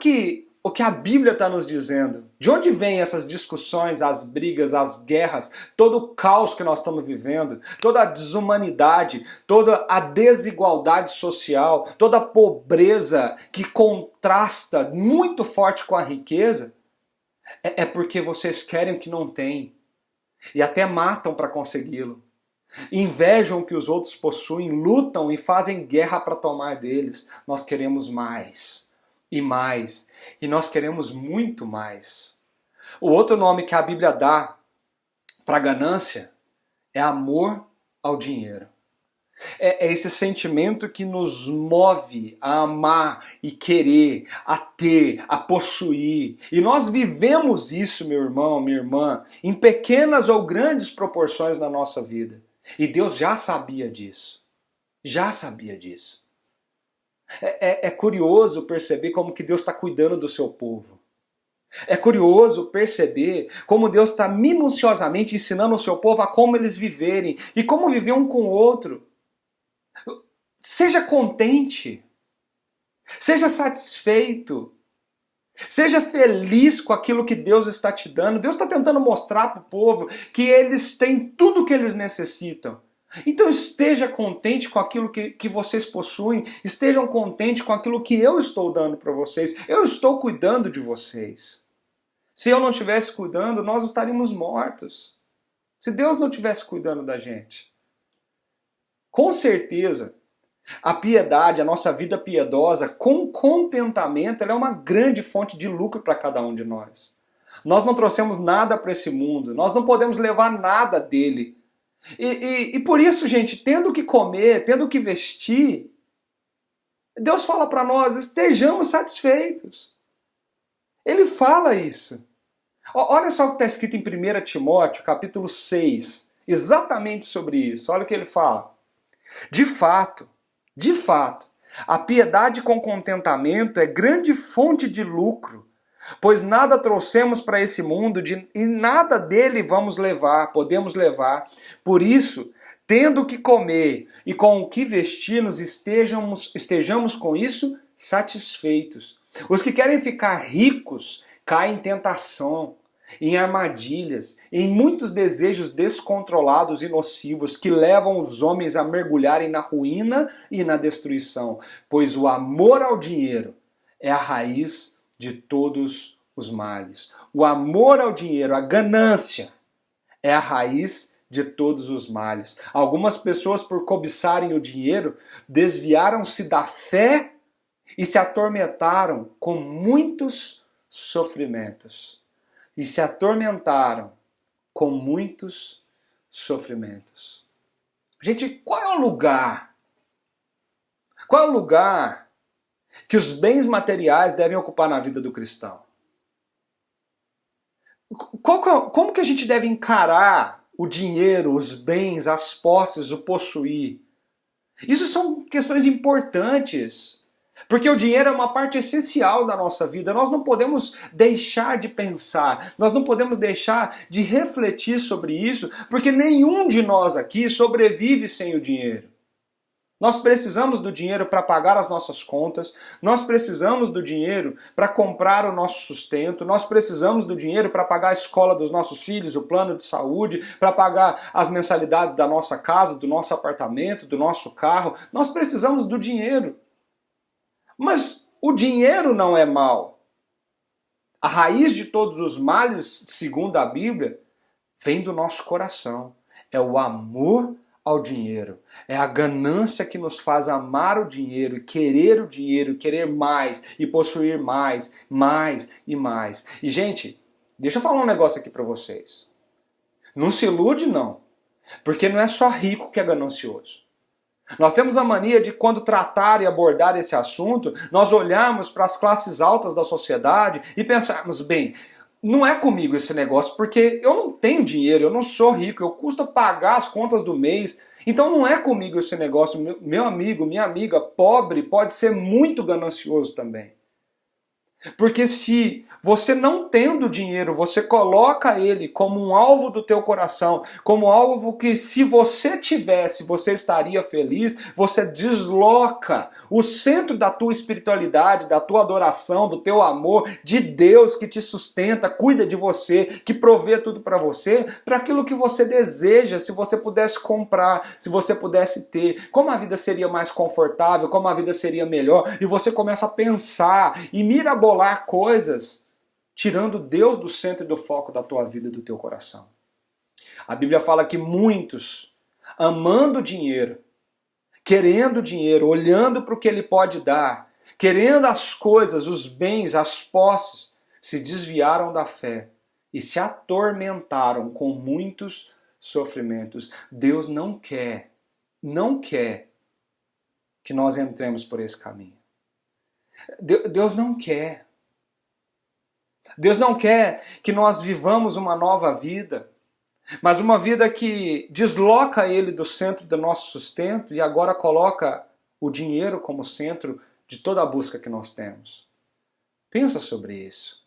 que a Bíblia está nos dizendo. De onde vêm essas discussões, as brigas, as guerras, todo o caos que nós estamos vivendo, toda a desumanidade, toda a desigualdade social, toda a pobreza que contrasta muito forte com a riqueza? É porque vocês querem o que não têm e até matam para consegui-lo. Invejam o que os outros possuem, lutam e fazem guerra para tomar deles. Nós queremos mais e mais, e nós queremos muito mais. O outro nome que a Bíblia dá para a ganância é amor ao dinheiro. É esse sentimento que nos move a amar e querer, a ter, a possuir. E nós vivemos isso, meu irmão, minha irmã, em pequenas ou grandes proporções na nossa vida. E Deus já sabia disso. Já sabia disso. É curioso perceber como que Deus está cuidando do seu povo. É curioso perceber como Deus está minuciosamente ensinando o seu povo a como eles viverem e como viver um com o outro. Seja contente, seja satisfeito, seja feliz com aquilo que Deus está te dando. Deus está tentando mostrar para o povo que eles têm tudo o que eles necessitam. Então esteja contente com aquilo que vocês possuem, estejam contentes com aquilo que eu estou dando para vocês. Eu estou cuidando de vocês. Se eu não estivesse cuidando, nós estaríamos mortos. Se Deus não estivesse cuidando da gente. Com certeza, a piedade, a nossa vida piedosa, com contentamento, ela é uma grande fonte de lucro para cada um de nós. Nós não trouxemos nada para esse mundo, nós não podemos levar nada dele. E por isso, gente, tendo o que comer, tendo o que vestir, Deus fala para nós, estejamos satisfeitos. Ele fala isso. Olha só o que está escrito em 1 Timóteo, capítulo 6, exatamente sobre isso. Olha o que ele fala. De fato, a piedade com contentamento é grande fonte de lucro, pois nada trouxemos para esse mundo e nada dele podemos levar. Por isso, tendo o que comer e com o que vestir-nos, estejamos com isso satisfeitos. Os que querem ficar ricos caem em tentação, em armadilhas, em muitos desejos descontrolados e nocivos que levam os homens a mergulharem na ruína e na destruição, pois o amor ao dinheiro é a raiz de todos os males. O amor ao dinheiro, a ganância, é a raiz de todos os males. Algumas pessoas, por cobiçarem o dinheiro, desviaram-se da fé e se atormentaram com muitos sofrimentos. E se atormentaram com muitos sofrimentos. Gente, qual é o lugar? Qual é o lugar que os bens materiais devem ocupar na vida do cristão? Como que a gente deve encarar o dinheiro, os bens, as posses, o possuir? Isso são questões importantes. Porque o dinheiro é uma parte essencial da nossa vida. Nós não podemos deixar de pensar, nós não podemos deixar de refletir sobre isso, porque nenhum de nós aqui sobrevive sem o dinheiro. Nós precisamos do dinheiro para pagar as nossas contas, nós precisamos do dinheiro para comprar o nosso sustento, nós precisamos do dinheiro para pagar a escola dos nossos filhos, o plano de saúde, para pagar as mensalidades da nossa casa, do nosso apartamento, do nosso carro. Nós precisamos do dinheiro. Mas o dinheiro não é mal. A raiz de todos os males, segundo a Bíblia, vem do nosso coração. É o amor ao dinheiro. É a ganância que nos faz amar o dinheiro, querer mais e possuir mais e mais. E, gente, deixa eu falar um negócio aqui para vocês. Não se ilude, não. Porque não é só rico que é ganancioso. Nós temos a mania de, quando tratar e abordar esse assunto, nós olharmos para as classes altas da sociedade e pensarmos, bem, não é comigo esse negócio, porque eu não tenho dinheiro, eu não sou rico, eu custo pagar as contas do mês, então não é comigo esse negócio. Meu amigo, minha amiga, pobre pode ser muito ganancioso também. Porque se você não tendo dinheiro, você coloca ele como um alvo do teu coração, como algo que se você tivesse, você estaria feliz, você desloca o centro da tua espiritualidade, da tua adoração, do teu amor, de Deus que te sustenta, cuida de você, que provê tudo para você, para aquilo que você deseja, se você pudesse comprar, se você pudesse ter, como a vida seria mais confortável, como a vida seria melhor, e você começa a pensar e mirabolar coisas, tirando Deus do centro e do foco da tua vida e do teu coração. A Bíblia fala que muitos, amando dinheiro, querendo dinheiro, olhando para o que ele pode dar, querendo as coisas, os bens, as posses, se desviaram da fé e se atormentaram com muitos sofrimentos. Deus não quer que nós entremos por esse caminho. Deus não quer. Deus não quer que nós vivamos uma nova vida, mas uma vida que desloca ele do centro do nosso sustento e agora coloca o dinheiro como centro de toda a busca que nós temos. Pensa sobre isso.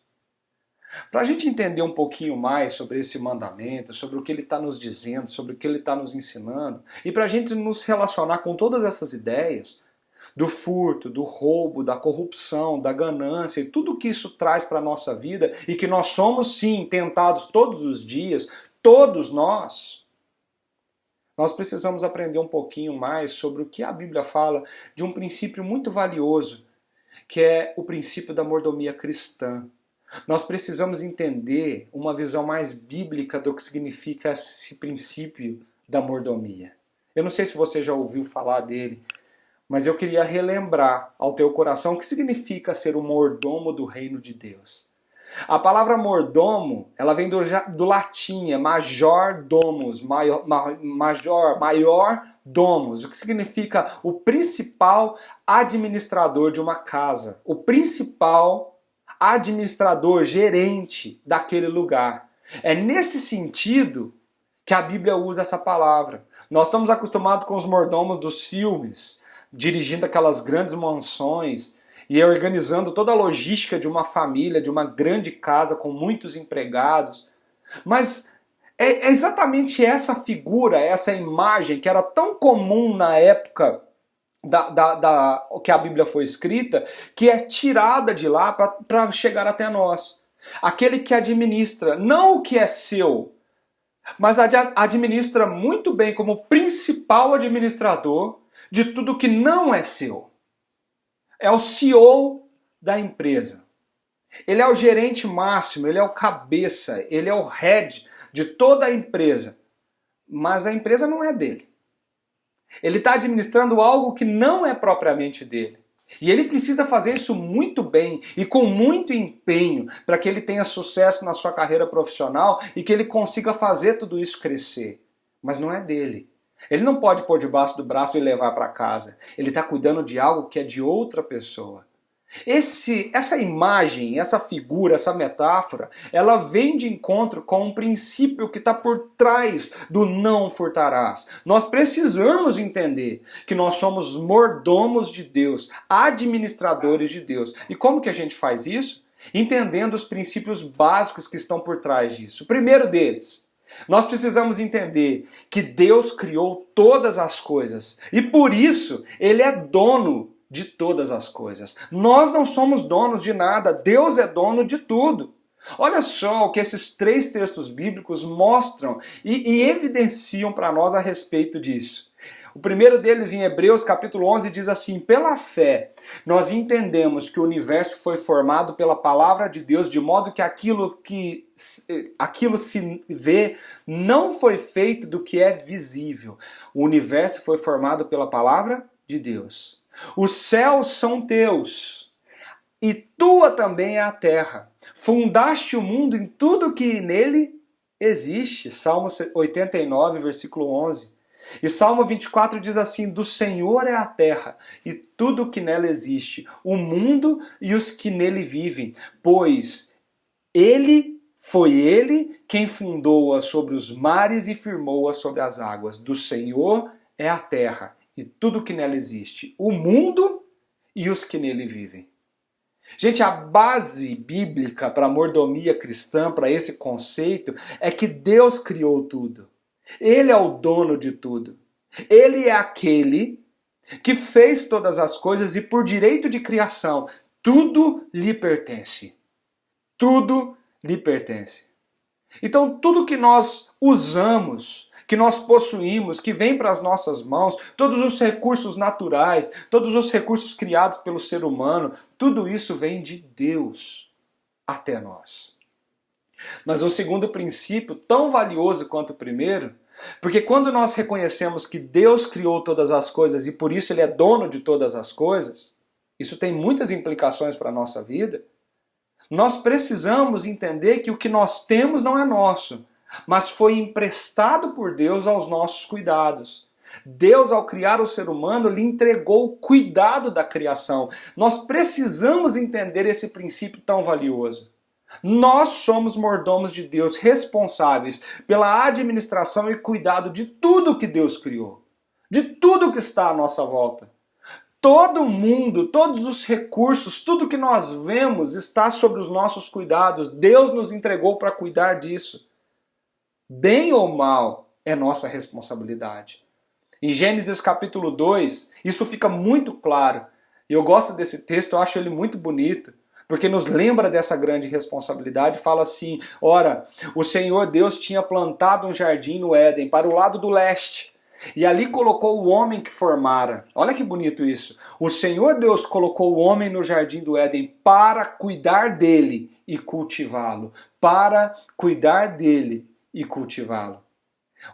Para a gente entender um pouquinho mais sobre esse mandamento, sobre o que ele está nos dizendo, sobre o que ele está nos ensinando, e para a gente nos relacionar com todas essas ideias, do furto, do roubo, da corrupção, da ganância e tudo que isso traz para a nossa vida e que nós somos sim tentados todos os dias, todos nós precisamos aprender um pouquinho mais sobre o que a Bíblia fala de um princípio muito valioso, que é o princípio da mordomia cristã. Nós precisamos entender uma visão mais bíblica do que significa esse princípio da mordomia. Eu não sei se você já ouviu falar dele, mas eu queria relembrar ao teu coração o que significa ser o mordomo do reino de Deus. A palavra mordomo, ela vem do latim, é major domus, maior domus, o que significa o principal administrador de uma casa, o principal administrador, gerente daquele lugar. É nesse sentido que a Bíblia usa essa palavra. Nós estamos acostumados com os mordomos dos filmes, dirigindo aquelas grandes mansões e organizando toda a logística de uma família, de uma grande casa com muitos empregados. Mas é exatamente essa figura, essa imagem que era tão comum na época que a Bíblia foi escrita, que é tirada de lá para chegar até nós. Aquele que administra não o que é seu, mas administra muito bem como principal administrador de tudo que não é seu. É o CEO da empresa. Ele é o gerente máximo, ele é o cabeça, ele é o head de toda a empresa. Mas a empresa não é dele. Ele está administrando algo que não é propriamente dele. E ele precisa fazer isso muito bem e com muito empenho para que ele tenha sucesso na sua carreira profissional e que ele consiga fazer tudo isso crescer. Mas não é dele. Ele não pode pôr debaixo do braço e levar para casa. Ele está cuidando de algo que é de outra pessoa. Essa imagem, essa figura, essa metáfora, ela vem de encontro com um princípio que está por trás do não furtarás. Nós precisamos entender que nós somos mordomos de Deus, administradores de Deus. E como que a gente faz isso? Entendendo os princípios básicos que estão por trás disso. O primeiro deles, nós precisamos entender que Deus criou todas as coisas e por isso Ele é dono de todas as coisas. Nós não somos donos de nada, Deus é dono de tudo. Olha só o que esses três textos bíblicos mostram e evidenciam para nós a respeito disso. O primeiro deles, em Hebreus capítulo 11, diz assim: pela fé, nós entendemos que o universo foi formado pela palavra de Deus, de modo que aquilo se vê não foi feito do que é visível. O universo foi formado pela palavra de Deus. Os céus são teus, e tua também é a terra. Fundaste o mundo em tudo que nele existe. Salmo 89, versículo 11. E Salmo 24 diz assim: do Senhor é a terra e tudo que nela existe, o mundo e os que nele vivem, pois foi ele quem fundou-a sobre os mares e firmou-a sobre as águas. Do Senhor é a terra e tudo que nela existe, o mundo e os que nele vivem. Gente, a base bíblica para a mordomia cristã, para esse conceito, é que Deus criou tudo. Ele é o dono de tudo. Ele é aquele que fez todas as coisas e por direito de criação, tudo lhe pertence. Tudo lhe pertence. Então, tudo que nós usamos, que nós possuímos, que vem para as nossas mãos, todos os recursos naturais, todos os recursos criados pelo ser humano, tudo isso vem de Deus até nós. Mas o segundo princípio, tão valioso quanto o primeiro, porque quando nós reconhecemos que Deus criou todas as coisas e por isso Ele é dono de todas as coisas, isso tem muitas implicações para a nossa vida, nós precisamos entender que o que nós temos não é nosso, mas foi emprestado por Deus aos nossos cuidados. Deus, ao criar o ser humano, lhe entregou o cuidado da criação. Nós precisamos entender esse princípio tão valioso. Nós somos mordomos de Deus, responsáveis pela administração e cuidado de tudo que Deus criou, de tudo que está à nossa volta. Todo mundo, todos os recursos, tudo que nós vemos está sob os nossos cuidados. Deus nos entregou para cuidar disso. Bem ou mal, é nossa responsabilidade. Em Gênesis capítulo 2, isso fica muito claro. E eu gosto desse texto, eu acho ele muito bonito, porque nos lembra dessa grande responsabilidade. Fala assim, ora, o Senhor Deus tinha plantado um jardim no Éden, para o lado do leste, e ali colocou o homem que formara. Olha que bonito isso. O Senhor Deus colocou o homem no jardim do Éden para cuidar dele e cultivá-lo. Para cuidar dele e cultivá-lo.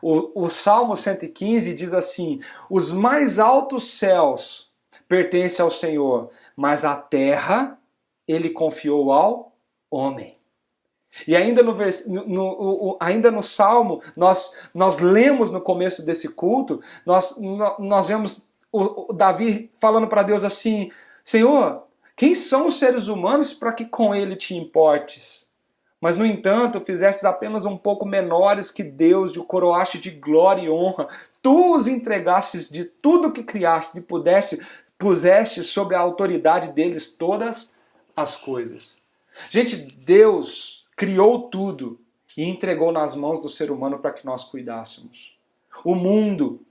O Salmo 115 diz assim, os mais altos céus pertencem ao Senhor, mas a terra Ele confiou ao homem. E ainda no Salmo, nós lemos no começo desse culto, nós vemos o Davi falando para Deus assim, Senhor, quem são os seres humanos para que com ele te importes? Mas, no entanto, fizestes apenas um pouco menores que Deus e o coroaste de glória e honra. Tu os entregastes de tudo que criaste e puseste sobre a autoridade deles todas as coisas. Gente, Deus criou tudo e entregou nas mãos do ser humano para que nós cuidássemos. O mundo,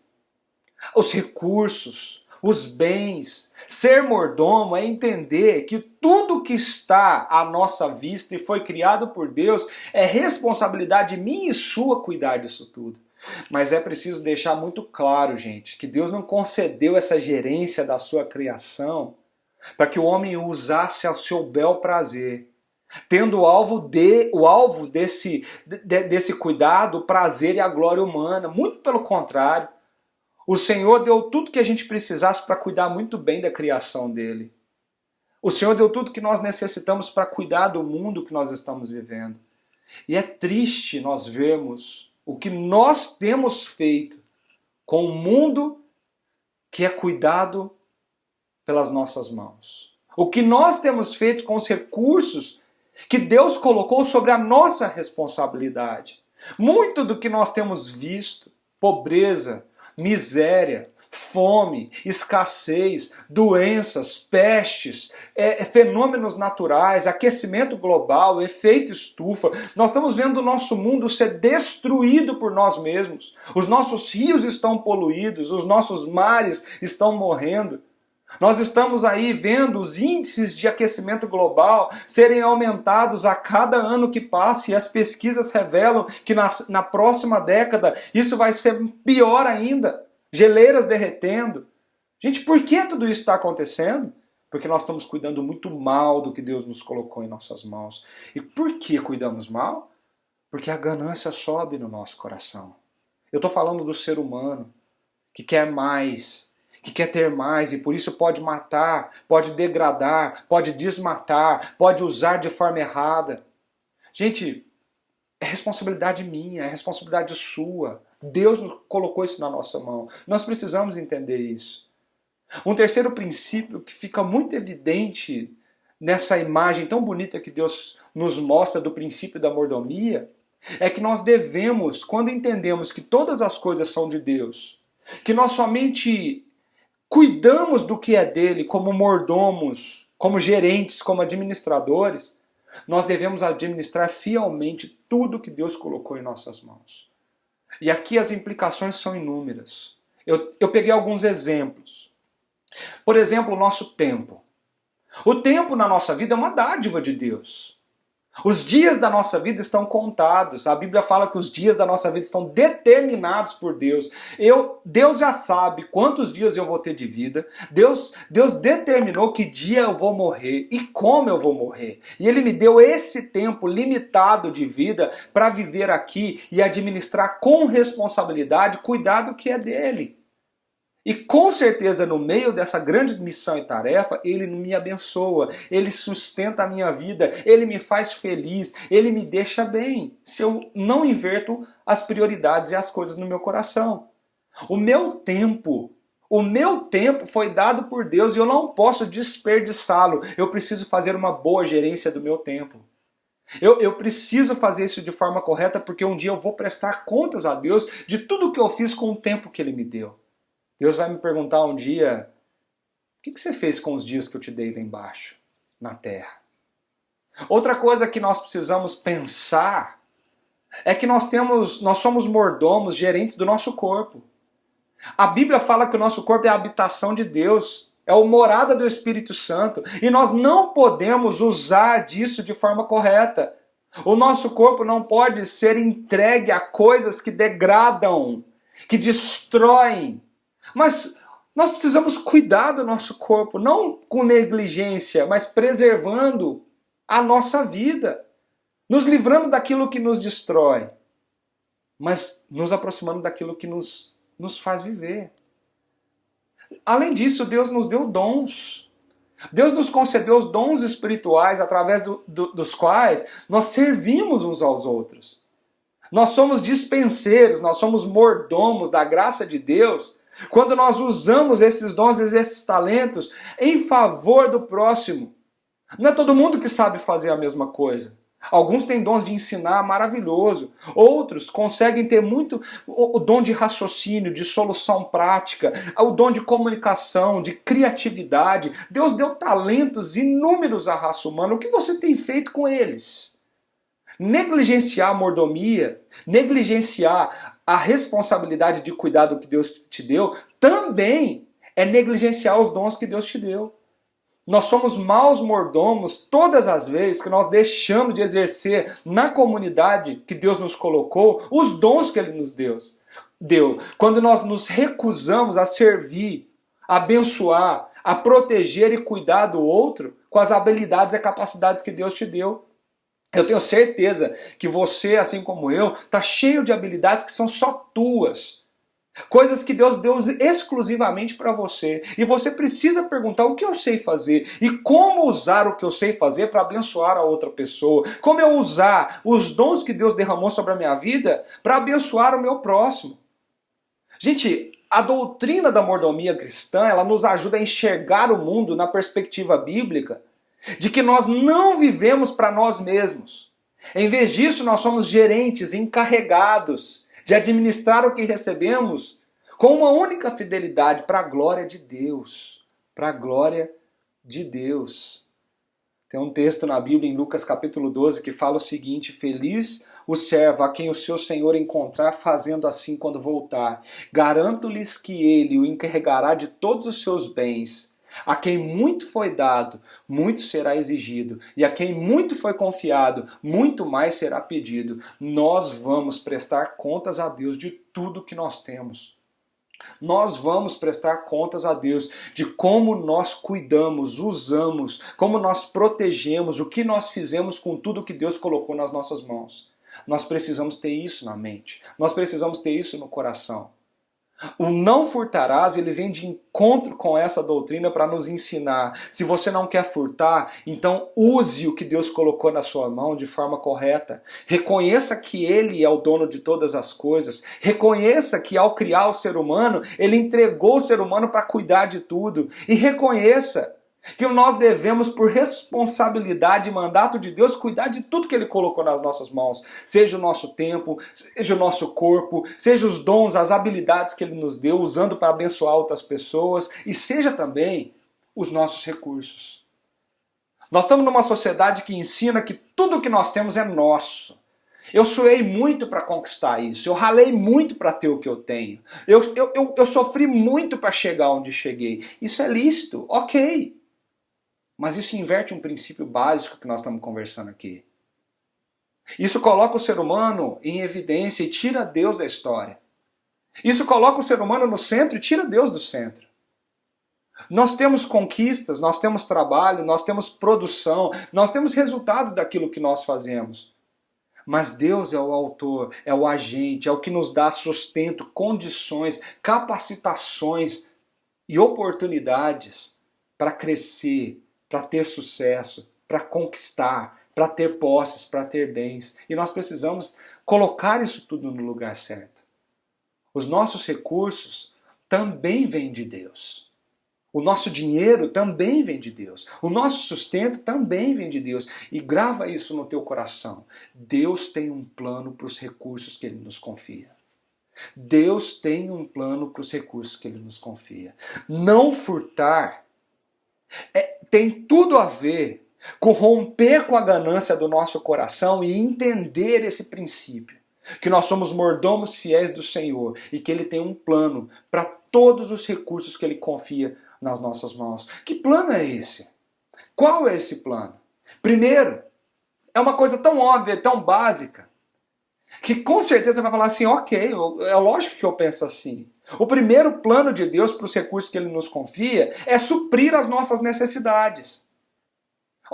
os recursos, os bens. Ser mordomo é entender que tudo que está à nossa vista e foi criado por Deus é responsabilidade minha e sua cuidar disso tudo. Mas é preciso deixar muito claro, gente, que Deus não concedeu essa gerência da sua criação para que o homem usasse ao seu bel prazer, tendo o alvo desse cuidado, o prazer e a glória humana. Muito pelo contrário. O Senhor deu tudo que a gente precisasse para cuidar muito bem da criação dele. O Senhor deu tudo que nós necessitamos para cuidar do mundo que nós estamos vivendo. E é triste nós vermos o que nós temos feito com o mundo que é cuidado pelas nossas mãos. O que nós temos feito com os recursos que Deus colocou sobre a nossa responsabilidade. Muito do que nós temos visto, pobreza, miséria, fome, escassez, doenças, pestes, fenômenos naturais, aquecimento global, efeito estufa. Nós estamos vendo o nosso mundo ser destruído por nós mesmos. Os nossos rios estão poluídos, os nossos mares estão morrendo. Nós estamos aí vendo os índices de aquecimento global serem aumentados a cada ano que passa e as pesquisas revelam que na próxima década isso vai ser pior ainda. Geleiras derretendo. Gente, por que tudo isso está acontecendo? Porque nós estamos cuidando muito mal do que Deus nos colocou em nossas mãos. E por que cuidamos mal? Porque a ganância sobe no nosso coração. Eu estou falando do ser humano que quer mais, que quer ter mais e por isso pode matar, pode degradar, pode desmatar, pode usar de forma errada. Gente, é responsabilidade minha, é responsabilidade sua. Deus colocou isso na nossa mão. Nós precisamos entender isso. Um terceiro princípio que fica muito evidente nessa imagem tão bonita que Deus nos mostra do princípio da mordomia é que nós devemos, quando entendemos que todas as coisas são de Deus, que nós somente cuidamos do que é dele como mordomos, como gerentes, como administradores, nós devemos administrar fielmente tudo que Deus colocou em nossas mãos. E aqui as implicações são inúmeras. Eu peguei alguns exemplos. Por exemplo, o nosso tempo. O tempo na nossa vida é uma dádiva de Deus. Os dias da nossa vida estão contados. A Bíblia fala que os dias da nossa vida estão determinados por Deus. Deus já sabe quantos dias eu vou ter de vida. Deus determinou que dia eu vou morrer e como eu vou morrer. E Ele me deu esse tempo limitado de vida para viver aqui e administrar com responsabilidade, cuidar do que é dele. E com certeza no meio dessa grande missão e tarefa, Ele me abençoa, Ele sustenta a minha vida, Ele me faz feliz, Ele me deixa bem, se eu não inverto as prioridades e as coisas no meu coração. O meu tempo foi dado por Deus e eu não posso desperdiçá-lo. Eu preciso fazer uma boa gerência do meu tempo. Eu preciso fazer isso de forma correta porque um dia eu vou prestar contas a Deus de tudo que eu fiz com o tempo que Ele me deu. Deus vai me perguntar um dia, o que você fez com os dias que eu te dei lá embaixo, na terra? Outra coisa que nós precisamos pensar é que nós somos mordomos, gerentes do nosso corpo. A Bíblia fala que o nosso corpo é a habitação de Deus, é a morada do Espírito Santo, e nós não podemos usar disso de forma correta. O nosso corpo não pode ser entregue a coisas que degradam, que destroem. Mas nós precisamos cuidar do nosso corpo, não com negligência, mas preservando a nossa vida, nos livrando daquilo que nos destrói, mas nos aproximando daquilo que nos faz viver. Além disso, Deus nos deu dons. Deus nos concedeu os dons espirituais através dos quais nós servimos uns aos outros. Nós somos dispenseiros, nós somos mordomos da graça de Deus, quando nós usamos esses dons e esses talentos em favor do próximo. Não é todo mundo que sabe fazer a mesma coisa. Alguns têm dons de ensinar maravilhoso. Outros conseguem ter muito o dom de raciocínio, de solução prática, o dom de comunicação, de criatividade. Deus deu talentos inúmeros à raça humana. O que você tem feito com eles? Negligenciar a mordomia, negligenciar a responsabilidade de cuidar do que Deus te deu, também é negligenciar os dons que Deus te deu. Nós somos maus mordomos todas as vezes que nós deixamos de exercer na comunidade que Deus nos colocou os dons que Ele nos deu. Quando nós nos recusamos a servir, a abençoar, a proteger e cuidar do outro com as habilidades e capacidades que Deus te deu. Eu tenho certeza que você, assim como eu, está cheio de habilidades que são só tuas. Coisas que Deus deu exclusivamente para você. E você precisa perguntar o que eu sei fazer e como usar o que eu sei fazer para abençoar a outra pessoa. Como eu usar os dons que Deus derramou sobre a minha vida para abençoar o meu próximo. Gente, a doutrina da mordomia cristã, ela nos ajuda a enxergar o mundo na perspectiva bíblica de que nós não vivemos para nós mesmos. Em vez disso, nós somos gerentes encarregados de administrar o que recebemos com uma única fidelidade para a glória de Deus. Para a glória de Deus. Tem um texto na Bíblia, em Lucas capítulo 12, que fala o seguinte: feliz o servo a quem o seu Senhor encontrar fazendo assim quando voltar. Garanto-lhes que ele o encarregará de todos os seus bens. A quem muito foi dado, muito será exigido. E a quem muito foi confiado, muito mais será pedido. Nós vamos prestar contas a Deus de tudo que nós temos. Nós vamos prestar contas a Deus de como nós cuidamos, usamos, como nós protegemos, o que nós fizemos com tudo que Deus colocou nas nossas mãos. Nós precisamos ter isso na mente. Nós precisamos ter isso no coração. O não furtarás, ele vem de encontro com essa doutrina para nos ensinar. Se você não quer furtar, então use o que Deus colocou na sua mão de forma correta. Reconheça que Ele é o dono de todas as coisas. Reconheça que ao criar o ser humano, Ele entregou o ser humano para cuidar de tudo. E reconheça que nós devemos, por responsabilidade e mandato de Deus, cuidar de tudo que Ele colocou nas nossas mãos. Seja o nosso tempo, seja o nosso corpo, seja os dons, as habilidades que Ele nos deu, usando para abençoar outras pessoas, e seja também os nossos recursos. Nós estamos numa sociedade que ensina que tudo que nós temos é nosso. Eu suei muito para conquistar isso, eu ralei muito para ter o que eu tenho, eu sofri muito para chegar onde cheguei. Isso é lícito, ok. Mas isso inverte um princípio básico que nós estamos conversando aqui. Isso coloca o ser humano em evidência e tira Deus da história. Isso coloca o ser humano no centro e tira Deus do centro. Nós temos conquistas, nós temos trabalho, nós temos produção, nós temos resultados daquilo que nós fazemos. Mas Deus é o autor, é o agente, é o que nos dá sustento, condições, capacitações e oportunidades para crescer, para ter sucesso, para conquistar, para ter posses, para ter bens. E nós precisamos colocar isso tudo no lugar certo. Os nossos recursos também vêm de Deus. O nosso dinheiro também vem de Deus. O nosso sustento também vem de Deus. E grava isso no teu coração. Deus tem um plano para os recursos que Ele nos confia. Deus tem um plano para os recursos que Ele nos confia. Não furtar tem tudo a ver com romper com a ganância do nosso coração e entender esse princípio. Que nós somos mordomos fiéis do Senhor e que Ele tem um plano para todos os recursos que Ele confia nas nossas mãos. Que plano é esse? Qual é esse plano? Primeiro, é uma coisa tão óbvia, tão básica, que com certeza vai falar assim, ok, é lógico que eu penso assim. O primeiro plano de Deus para os recursos que Ele nos confia é suprir as nossas necessidades.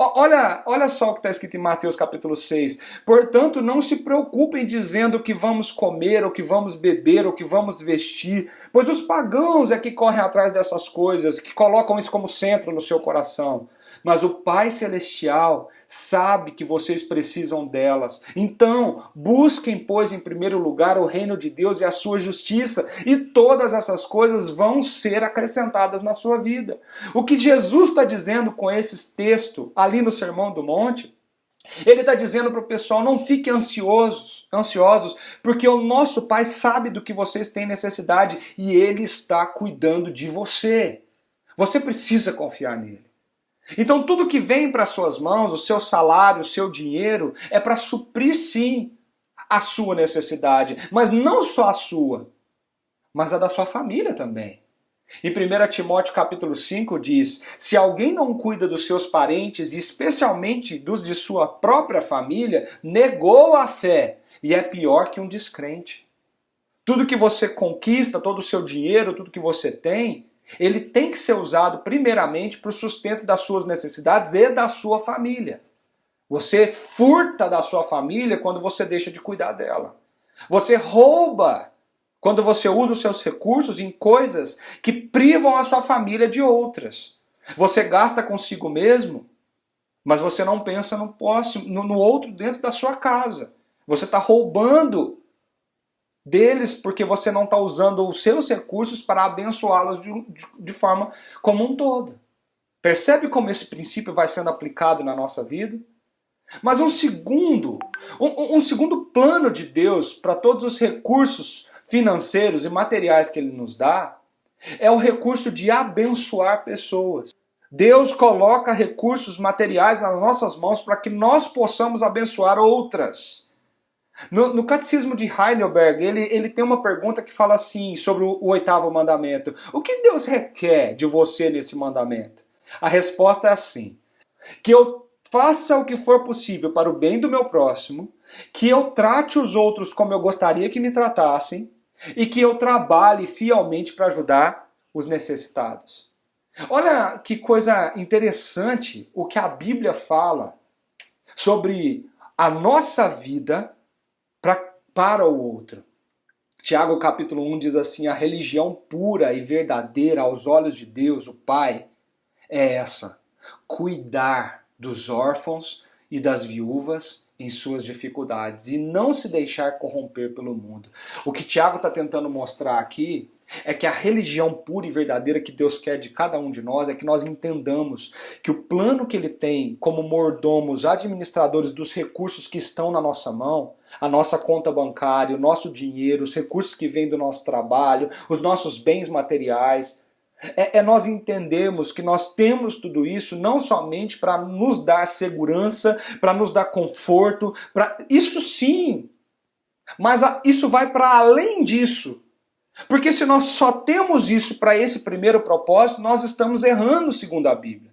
Olha só o que está escrito em Mateus capítulo 6. Portanto, não se preocupem dizendo o que vamos comer, o que vamos beber, o que vamos vestir, pois os pagãos é que correm atrás dessas coisas, que colocam isso como centro no seu coração. Mas o Pai Celestial sabe que vocês precisam delas. Então, busquem, pois, em primeiro lugar o reino de Deus e a sua justiça, e todas essas coisas vão ser acrescentadas na sua vida. O que Jesus está dizendo com esse texto ali no Sermão do Monte, Ele está dizendo para o pessoal, não fiquem ansiosos, porque o nosso Pai sabe do que vocês têm necessidade e Ele está cuidando de você. Você precisa confiar nele. Então tudo que vem para suas mãos, o seu salário, o seu dinheiro, é para suprir sim a sua necessidade, mas não só a sua, mas a da sua família também. Em 1 Timóteo capítulo 5 diz, se alguém não cuida dos seus parentes, e especialmente dos de sua própria família, negou a fé e é pior que um descrente. Tudo que você conquista, todo o seu dinheiro, tudo que você tem, ele tem que ser usado primeiramente para o sustento das suas necessidades e da sua família. Você furta da sua família quando você deixa de cuidar dela. Você rouba quando você usa os seus recursos em coisas que privam a sua família de outras. Você gasta consigo mesmo, mas você não pensa no próximo, no outro dentro da sua casa. Você está roubando deles porque você não está usando os seus recursos para abençoá-los de forma como um todo. Percebe como esse princípio vai sendo aplicado na nossa vida? Mas um segundo plano de Deus para todos os recursos financeiros e materiais que Ele nos dá é o recurso de abençoar pessoas. Deus coloca recursos materiais nas nossas mãos para que nós possamos abençoar outras. No Catecismo de Heidelberg, ele tem uma pergunta que fala assim, sobre o 8º mandamento. O que Deus requer de você nesse mandamento? A resposta é assim, que eu faça o que for possível para o bem do meu próximo, que eu trate os outros como eu gostaria que me tratassem, e que eu trabalhe fielmente para ajudar os necessitados. Olha que coisa interessante o que a Bíblia fala sobre a nossa vida para o outro. Tiago capítulo 1 diz assim, a religião pura e verdadeira aos olhos de Deus, o Pai, é essa, cuidar dos órfãos e das viúvas em suas dificuldades e não se deixar corromper pelo mundo. O que Tiago está tentando mostrar aqui é que a religião pura e verdadeira que Deus quer de cada um de nós é que nós entendamos que o plano que Ele tem como mordomos, administradores dos recursos que estão na nossa mão, a nossa conta bancária, o nosso dinheiro, os recursos que vêm do nosso trabalho, os nossos bens materiais, É nós entendemos que nós temos tudo isso não somente para nos dar segurança, para nos dar conforto, isso sim, mas isso vai para além disso. Porque se nós só temos isso para esse primeiro propósito, nós estamos errando segundo a Bíblia.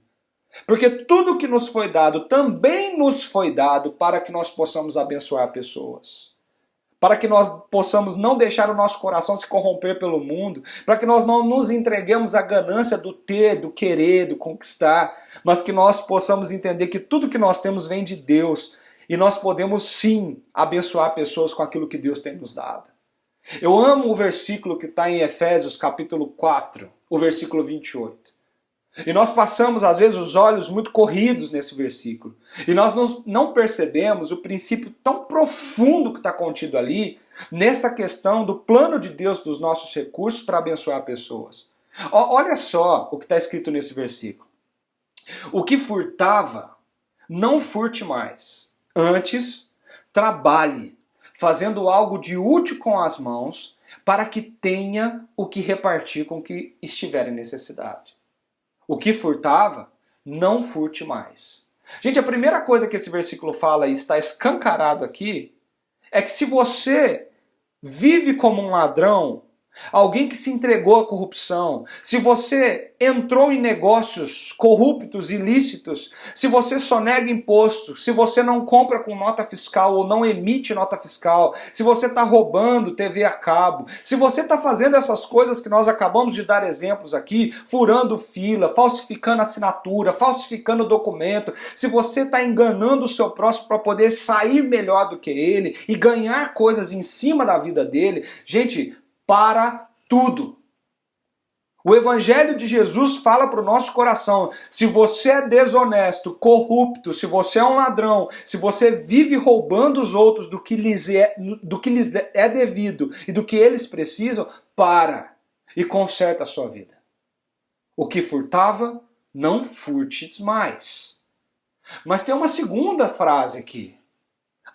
Porque tudo que nos foi dado também nos foi dado para que nós possamos abençoar pessoas. Para que nós possamos não deixar o nosso coração se corromper pelo mundo, para que nós não nos entreguemos à ganância do ter, do querer, do conquistar, mas que nós possamos entender que tudo que nós temos vem de Deus e nós podemos sim abençoar pessoas com aquilo que Deus tem nos dado. Eu amo o versículo que está em Efésios capítulo 4, o versículo 28. E nós passamos, às vezes, os olhos muito corridos nesse versículo. E nós não percebemos o princípio tão profundo que está contido ali, nessa questão do plano de Deus dos nossos recursos para abençoar pessoas. Olha só o que está escrito nesse versículo. O que furtava, não furte mais. Antes, trabalhe, fazendo algo de útil com as mãos, para que tenha o que repartir com que estiver em necessidade. O que furtava, não furte mais. Gente, a primeira coisa que esse versículo fala e está escancarado aqui é que se você vive como um ladrão, alguém que se entregou à corrupção, se você entrou em negócios corruptos, ilícitos, se você sonega imposto, se você não compra com nota fiscal ou não emite nota fiscal, se você está roubando TV a cabo, se você está fazendo essas coisas que nós acabamos de dar exemplos aqui, furando fila, falsificando assinatura, falsificando documento, se você está enganando o seu próximo para poder sair melhor do que ele e ganhar coisas em cima da vida dele, gente, para tudo. O Evangelho de Jesus fala para o nosso coração, se você é desonesto, corrupto, se você é um ladrão, se você vive roubando os outros do que lhes é devido e do que eles precisam, para e conserta a sua vida. O que furtava, não furtes mais. Mas tem uma segunda frase aqui.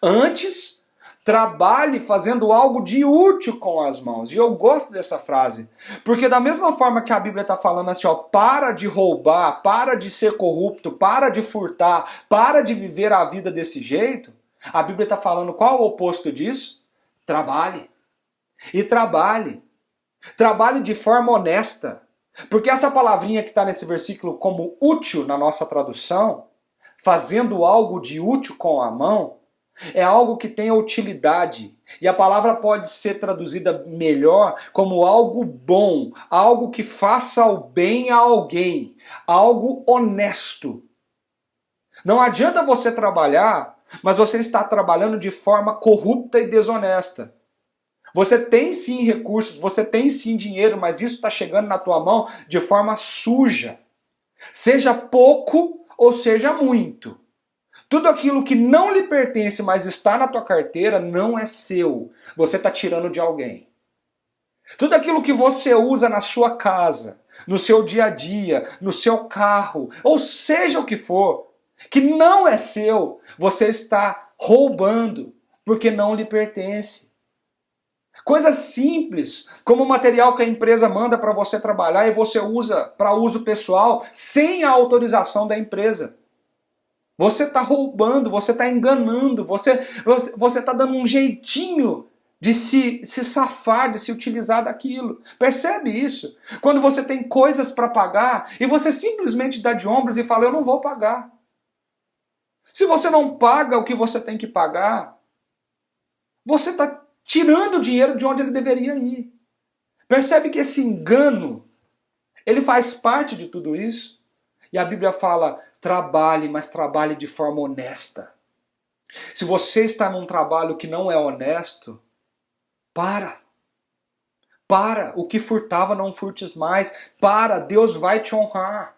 Antes, trabalhe fazendo algo de útil com as mãos. E eu gosto dessa frase. Porque da mesma forma que a Bíblia está falando assim, ó, para de roubar, para de ser corrupto, para de furtar, para de viver a vida desse jeito, a Bíblia está falando qual é o oposto disso? Trabalhe. E trabalhe. Trabalhe de forma honesta. Porque essa palavrinha que está nesse versículo como útil na nossa tradução, fazendo algo de útil com a mão, é algo que tenha utilidade. E a palavra pode ser traduzida melhor como algo bom, algo que faça o bem a alguém, algo honesto. Não adianta você trabalhar, mas você está trabalhando de forma corrupta e desonesta. Você tem sim recursos, você tem sim dinheiro, mas isso está chegando na tua mão de forma suja. Seja pouco ou seja muito. Tudo aquilo que não lhe pertence, mas está na tua carteira, não é seu. Você está tirando de alguém. Tudo aquilo que você usa na sua casa, no seu dia a dia, no seu carro, ou seja o que for, que não é seu, você está roubando, porque não lhe pertence. Coisas simples, como o material que a empresa manda para você trabalhar e você usa para uso pessoal, sem a autorização da empresa. Você está roubando, você está enganando, você está dando um jeitinho de se safar, de se utilizar daquilo. Percebe isso? Quando você tem coisas para pagar e você simplesmente dá de ombros e fala, eu não vou pagar. Se você não paga o que você tem que pagar, você está tirando o dinheiro de onde ele deveria ir. Percebe que esse engano, ele faz parte de tudo isso? E a Bíblia fala, trabalhe, mas trabalhe de forma honesta. Se você está num trabalho que não é honesto, para. O que furtava não furtes mais. Deus vai te honrar.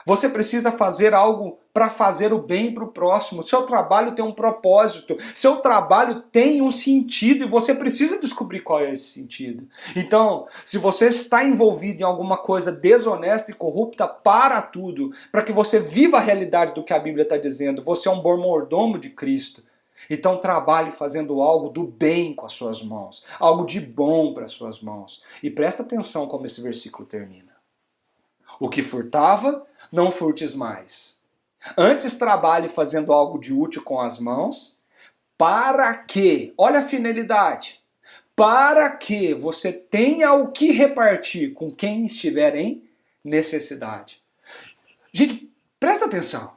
Você precisa fazer algo para fazer o bem para o próximo. Seu trabalho tem um propósito. Seu trabalho tem um sentido e você precisa descobrir qual é esse sentido. Então, se você está envolvido em alguma coisa desonesta e corrupta, para tudo. Para que você viva a realidade do que a Bíblia está dizendo. Você é um bom mordomo de Cristo. Então trabalhe fazendo algo do bem com as suas mãos. Algo de bom para as suas mãos. E presta atenção como esse versículo termina. O que furtava, não furtes mais. Antes trabalhe fazendo algo de útil com as mãos, para que, olha a finalidade, para que você tenha o que repartir com quem estiver em necessidade. Gente, presta atenção.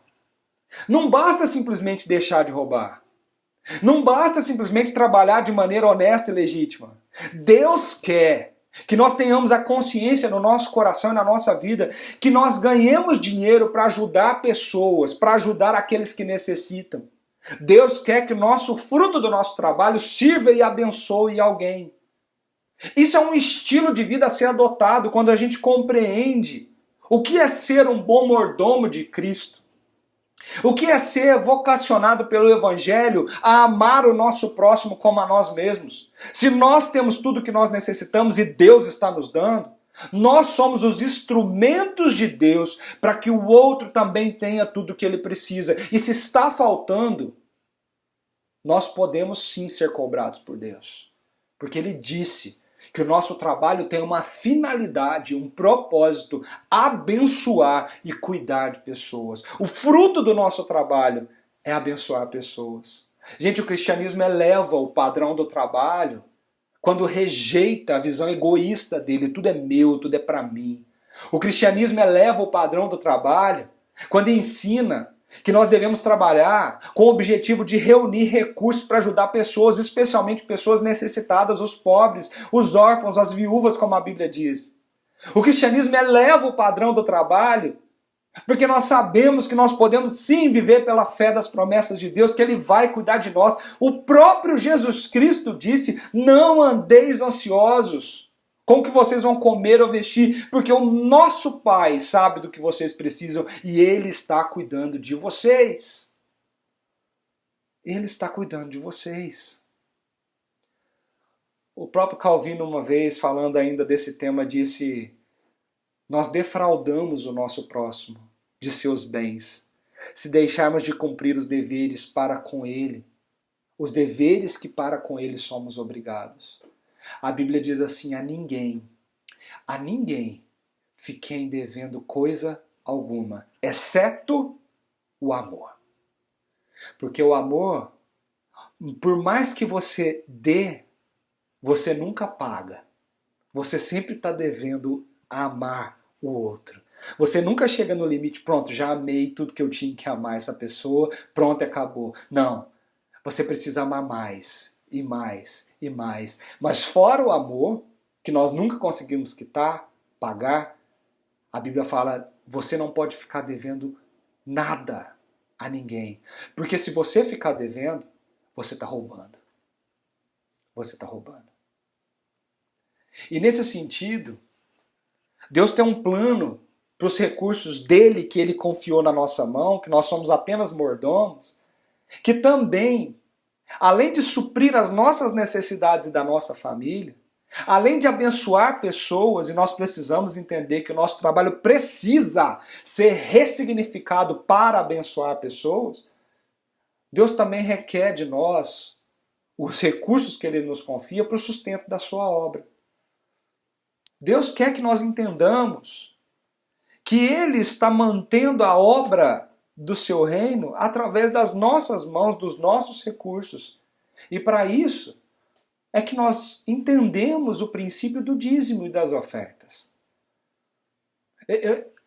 Não basta simplesmente deixar de roubar. Não basta simplesmente trabalhar de maneira honesta e legítima. Deus quer que nós tenhamos a consciência no nosso coração e na nossa vida que nós ganhemos dinheiro para ajudar pessoas, para ajudar aqueles que necessitam. Deus quer que o nosso fruto do nosso trabalho sirva e abençoe alguém. Isso é um estilo de vida a ser adotado quando a gente compreende o que é ser um bom mordomo de Cristo. O que é ser vocacionado pelo Evangelho a amar o nosso próximo como a nós mesmos? Se nós temos tudo o que nós necessitamos e Deus está nos dando, nós somos os instrumentos de Deus para que o outro também tenha tudo o que ele precisa. E se está faltando, nós podemos sim ser cobrados por Deus. Porque Ele disse que o nosso trabalho tem uma finalidade, um propósito, abençoar e cuidar de pessoas. O fruto do nosso trabalho é abençoar pessoas. Gente, o cristianismo eleva o padrão do trabalho quando rejeita a visão egoísta dele, tudo é meu, tudo é para mim. O cristianismo eleva o padrão do trabalho quando ensina que nós devemos trabalhar com o objetivo de reunir recursos para ajudar pessoas, especialmente pessoas necessitadas, os pobres, os órfãos, as viúvas, como a Bíblia diz. O cristianismo eleva o padrão do trabalho porque nós sabemos que nós podemos sim viver pela fé das promessas de Deus, que Ele vai cuidar de nós. O próprio Jesus Cristo disse: não andeis ansiosos com o que vocês vão comer ou vestir, porque o nosso Pai sabe do que vocês precisam e Ele está cuidando de vocês. Ele está cuidando de vocês. O próprio Calvino, uma vez, falando ainda desse tema, disse: nós defraudamos o nosso próximo de seus bens, se deixarmos de cumprir os deveres para com ele, os deveres que para com ele somos obrigados. A Bíblia diz assim: a ninguém fiquem devendo coisa alguma, exceto o amor. Porque o amor, por mais que você dê, você nunca paga. Você sempre está devendo amar o outro. Você nunca chega no limite, pronto, já amei tudo que eu tinha que amar essa pessoa, pronto, acabou. Não, você precisa amar mais, e mais, e mais. Mas fora o amor, que nós nunca conseguimos quitar, pagar, a Bíblia fala, você não pode ficar devendo nada a ninguém. Porque se você ficar devendo, você está roubando. Você está roubando. E nesse sentido, Deus tem um plano para os recursos dele que ele confiou na nossa mão, que nós somos apenas mordomos, que também, além de suprir as nossas necessidades e da nossa família, além de abençoar pessoas, e nós precisamos entender que o nosso trabalho precisa ser ressignificado para abençoar pessoas, Deus também requer de nós os recursos que ele nos confia para o sustento da sua obra. Deus quer que nós entendamos que Ele está mantendo a obra do seu reino através das nossas mãos, dos nossos recursos. E para isso é que nós entendemos o princípio do dízimo e das ofertas.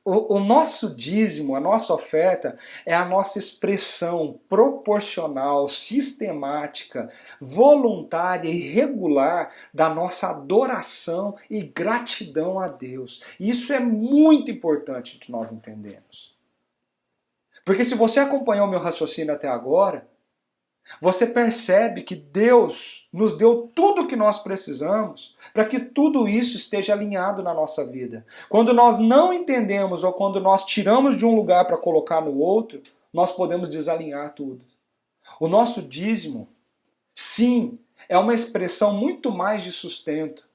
O nosso dízimo, a nossa oferta, é a nossa expressão proporcional, sistemática, voluntária e regular da nossa adoração e gratidão a Deus. E isso é muito importante de nós entendermos. Porque se você acompanhou meu raciocínio até agora, você percebe que Deus nos deu tudo o que nós precisamos para que tudo isso esteja alinhado na nossa vida. Quando nós não entendemos ou quando nós tiramos de um lugar para colocar no outro, nós podemos desalinhar tudo. O nosso dízimo, sim, é uma expressão muito mais de sustento.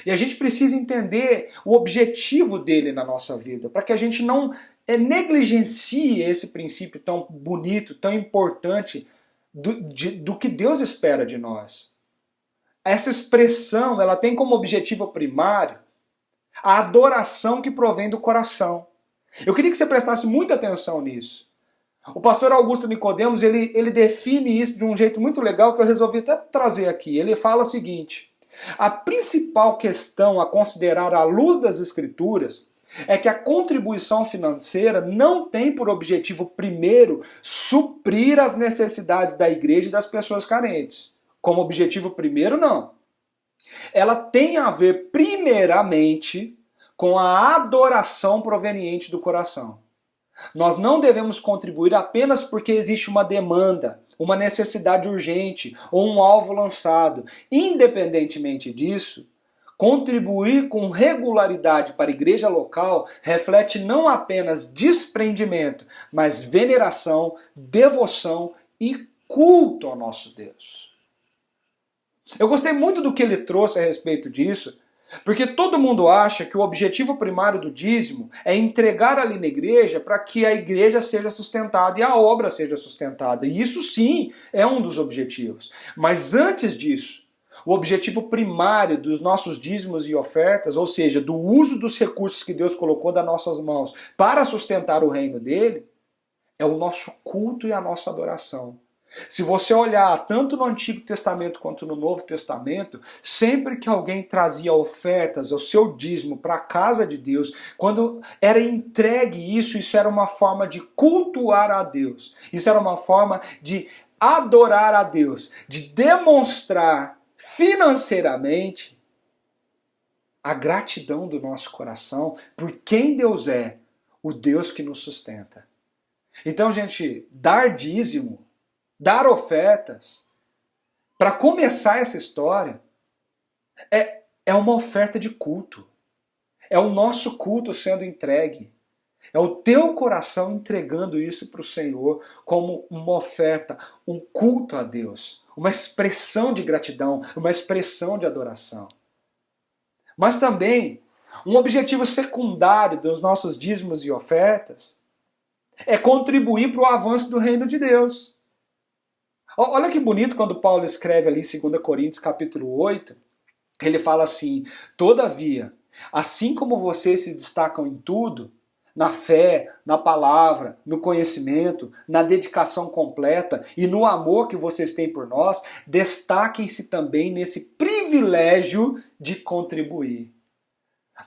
E a gente precisa entender o objetivo dele na nossa vida, para que a gente não negligencie esse princípio tão bonito, tão importante, do que Deus espera de nós. Essa expressão, ela tem como objetivo primário A adoração que provém do coração. Eu queria que você prestasse muita atenção nisso. O pastor Augusto Nicodemos, ele define isso de um jeito muito legal que eu resolvi até trazer aqui. Ele fala o seguinte: a principal questão a considerar à luz das Escrituras é que a contribuição financeira não tem por objetivo primeiro suprir as necessidades da igreja e das pessoas carentes. Como objetivo primeiro, não. Ela tem a ver primeiramente com a adoração proveniente do coração. Nós não devemos contribuir apenas porque existe uma demanda, uma necessidade urgente ou um alvo lançado. Independentemente disso, contribuir com regularidade para a igreja local reflete não apenas desprendimento, mas veneração, devoção e culto ao nosso Deus. Eu gostei muito do que ele trouxe a respeito disso, porque todo mundo acha que o objetivo primário do dízimo é entregar ali na igreja para que a igreja seja sustentada e a obra seja sustentada. E isso sim é um dos objetivos. Mas antes disso, o objetivo primário dos nossos dízimos e ofertas, ou seja, do uso dos recursos que Deus colocou nas nossas mãos para sustentar o reino dele, é o nosso culto e a nossa adoração. Se você olhar tanto no Antigo Testamento quanto no Novo Testamento, sempre que alguém trazia ofertas, o seu dízimo para a casa de Deus, quando era entregue isso era uma forma de cultuar a Deus. Isso era uma forma de adorar a Deus, de demonstrar financeiramente a gratidão do nosso coração por quem Deus é, o Deus que nos sustenta. Então, gente, dar dízimo, dar ofertas, para começar essa história, é uma oferta de culto. É o nosso culto sendo entregue. É o teu coração entregando isso para o Senhor como uma oferta, um culto a Deus, uma expressão de gratidão, uma expressão de adoração. Mas também, um objetivo secundário dos nossos dízimos e ofertas é contribuir para o avanço do reino de Deus. Olha que bonito quando Paulo escreve ali em 2 Coríntios capítulo 8, ele fala assim: todavia, assim como vocês se destacam em tudo, na fé, na palavra, no conhecimento, na dedicação completa e no amor que vocês têm por nós, destaquem-se também nesse privilégio de contribuir.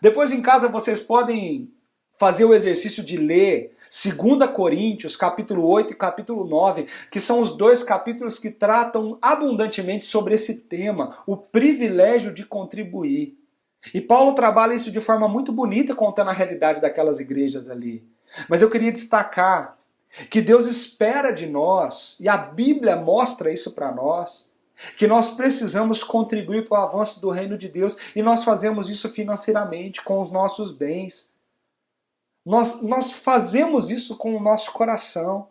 Depois em casa vocês podem fazer o exercício de ler 2 Coríntios, capítulo 8 e capítulo 9, que são os dois capítulos que tratam abundantemente sobre esse tema, o privilégio de contribuir. E Paulo trabalha isso de forma muito bonita, contando a realidade daquelas igrejas ali. Mas eu queria destacar que Deus espera de nós, e a Bíblia mostra isso para nós, que nós precisamos contribuir para o avanço do reino de Deus, e nós fazemos isso financeiramente, com os nossos bens. Nós fazemos isso com o nosso coração.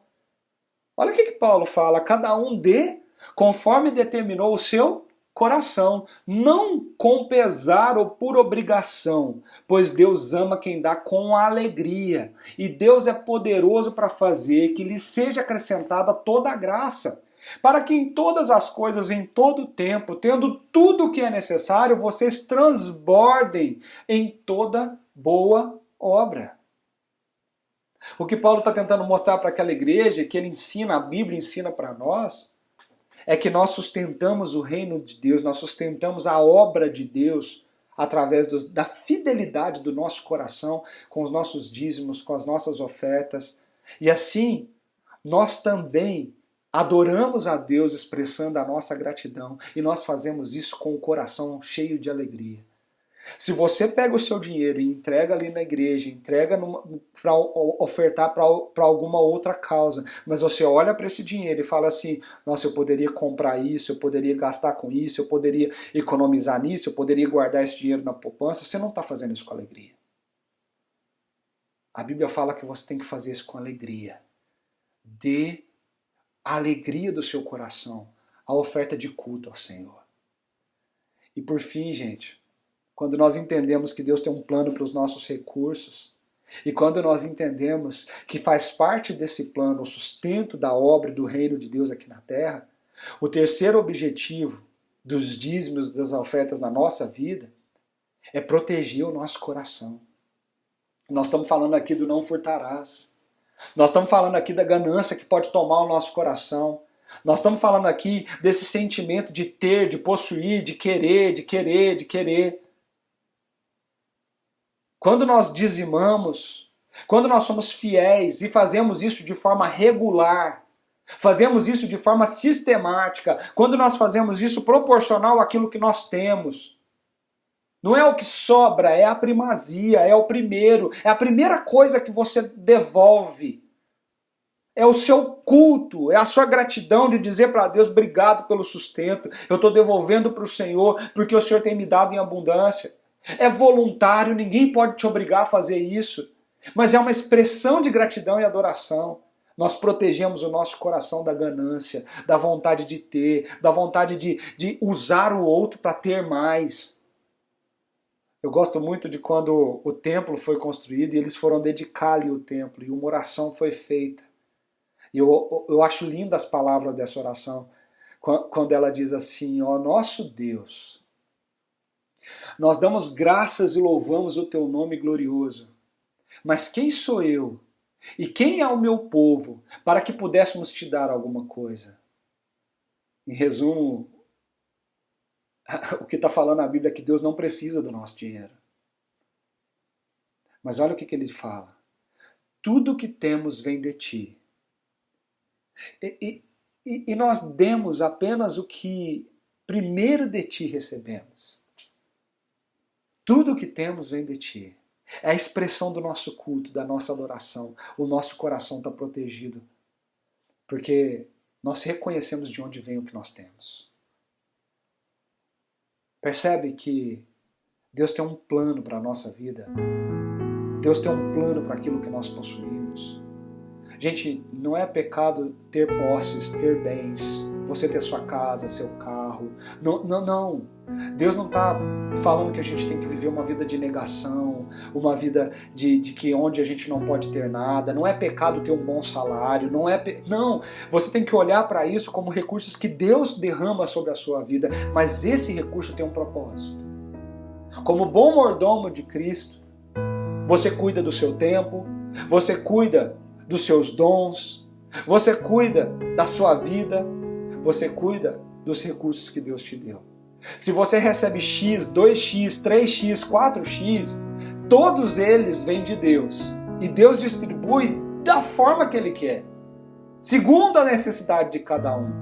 Olha o que Paulo fala: cada um dê conforme determinou o seu coração, não com pesar ou por obrigação, pois Deus ama quem dá com alegria, e Deus é poderoso para fazer que lhe seja acrescentada toda a graça, para que em todas as coisas, em todo o tempo, tendo tudo o que é necessário, vocês transbordem em toda boa obra. O que Paulo está tentando mostrar para aquela igreja, que ele ensina, a Bíblia ensina para nós, é que nós sustentamos o reino de Deus, nós sustentamos a obra de Deus através da fidelidade do nosso coração, com os nossos dízimos, com as nossas ofertas. E assim, nós também adoramos a Deus expressando a nossa gratidão, e nós fazemos isso com o coração cheio de alegria. Se você pega o seu dinheiro e entrega ali na igreja, entrega para ofertar para alguma outra causa, mas você olha para esse dinheiro e fala assim: nossa, eu poderia comprar isso, eu poderia gastar com isso, eu poderia economizar nisso, eu poderia guardar esse dinheiro na poupança, você não está fazendo isso com alegria. A Bíblia fala que você tem que fazer isso com alegria. Dê a alegria do seu coração, a oferta de culto ao Senhor. E por fim, gente, quando nós entendemos que Deus tem um plano para os nossos recursos, e quando nós entendemos que faz parte desse plano o sustento da obra e do reino de Deus aqui na terra, o terceiro objetivo dos dízimos, das ofertas na nossa vida, é proteger o nosso coração. Nós estamos falando aqui do não furtarás. Nós estamos falando aqui da ganância que pode tomar o nosso coração. Nós estamos falando aqui desse sentimento de ter, de possuir, de querer, de querer, de querer. Quando nós dizimamos, quando nós somos fiéis e fazemos isso de forma regular, fazemos isso de forma sistemática, quando nós fazemos isso proporcional àquilo que nós temos, não é o que sobra, é a primazia, é o primeiro, é a primeira coisa que você devolve. É o seu culto, é a sua gratidão de dizer para Deus, obrigado pelo sustento, eu estou devolvendo para o Senhor, porque o Senhor tem me dado em abundância. É voluntário, ninguém pode te obrigar a fazer isso, mas é uma expressão de gratidão e adoração. Nós protegemos o nosso coração da ganância, da vontade de ter, da vontade de usar o outro para ter mais. Eu gosto muito de quando o templo foi construído e eles foram dedicar-lhe o templo e uma oração foi feita. E eu acho lindas as palavras dessa oração, quando ela diz assim, ó nosso Deus, nós damos graças e louvamos o teu nome glorioso, mas quem sou eu e quem é o meu povo para que pudéssemos te dar alguma coisa? Em resumo, o que está falando a Bíblia é que Deus não precisa do nosso dinheiro. Mas olha o que ele fala. Tudo que temos vem de ti. E nós demos apenas o que primeiro de ti recebemos. Tudo que temos vem de ti. É a expressão do nosso culto, da nossa adoração. O nosso coração está protegido. Porque nós reconhecemos de onde vem o que nós temos. Percebe que Deus tem um plano para a nossa vida? Deus tem um plano para aquilo que nós possuímos. Gente, não é pecado ter posses, ter bens, você ter sua casa, seu carro. Não. Deus não está falando que a gente tem que viver uma vida de negação, uma vida de que onde a gente não pode ter nada. Não é pecado ter um bom salário. Não, você tem que olhar para isso como recursos que Deus derrama sobre a sua vida. Mas esse recurso tem um propósito. Como bom mordomo de Cristo, você cuida do seu tempo, você cuida dos seus dons, você cuida da sua vida, você cuida dos recursos que Deus te deu. Se você recebe X, 2X, 3X, 4X, todos eles vêm de Deus. E Deus distribui da forma que Ele quer, segundo a necessidade de cada um.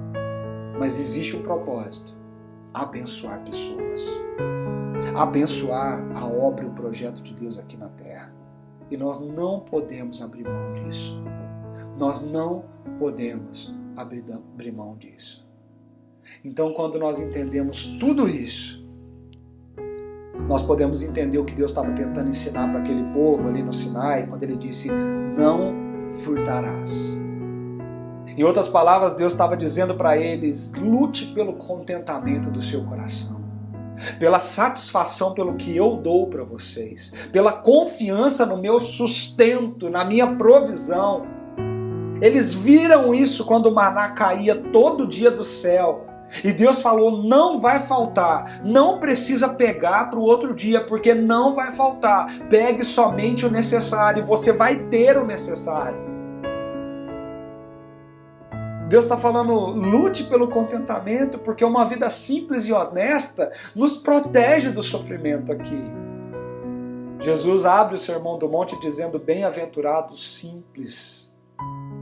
Mas existe um propósito: abençoar pessoas, abençoar a obra e o projeto de Deus aqui na terra. E nós não podemos abrir mão disso. Nós não podemos abrir mão disso. Então, quando nós entendemos tudo isso, nós podemos entender o que Deus estava tentando ensinar para aquele povo ali no Sinai, quando Ele disse, não furtarás. Em outras palavras, Deus estava dizendo para eles, lute pelo contentamento do seu coração, pela satisfação pelo que eu dou para vocês, pela confiança no meu sustento, na minha provisão. Eles viram isso quando o maná caía todo dia do céu. E Deus falou, não vai faltar, não precisa pegar para o outro dia, porque não vai faltar. Pegue somente o necessário, você vai ter o necessário. Deus está falando, lute pelo contentamento, porque uma vida simples e honesta nos protege do sofrimento aqui. Jesus abre o Sermão do Monte dizendo, bem-aventurados simples,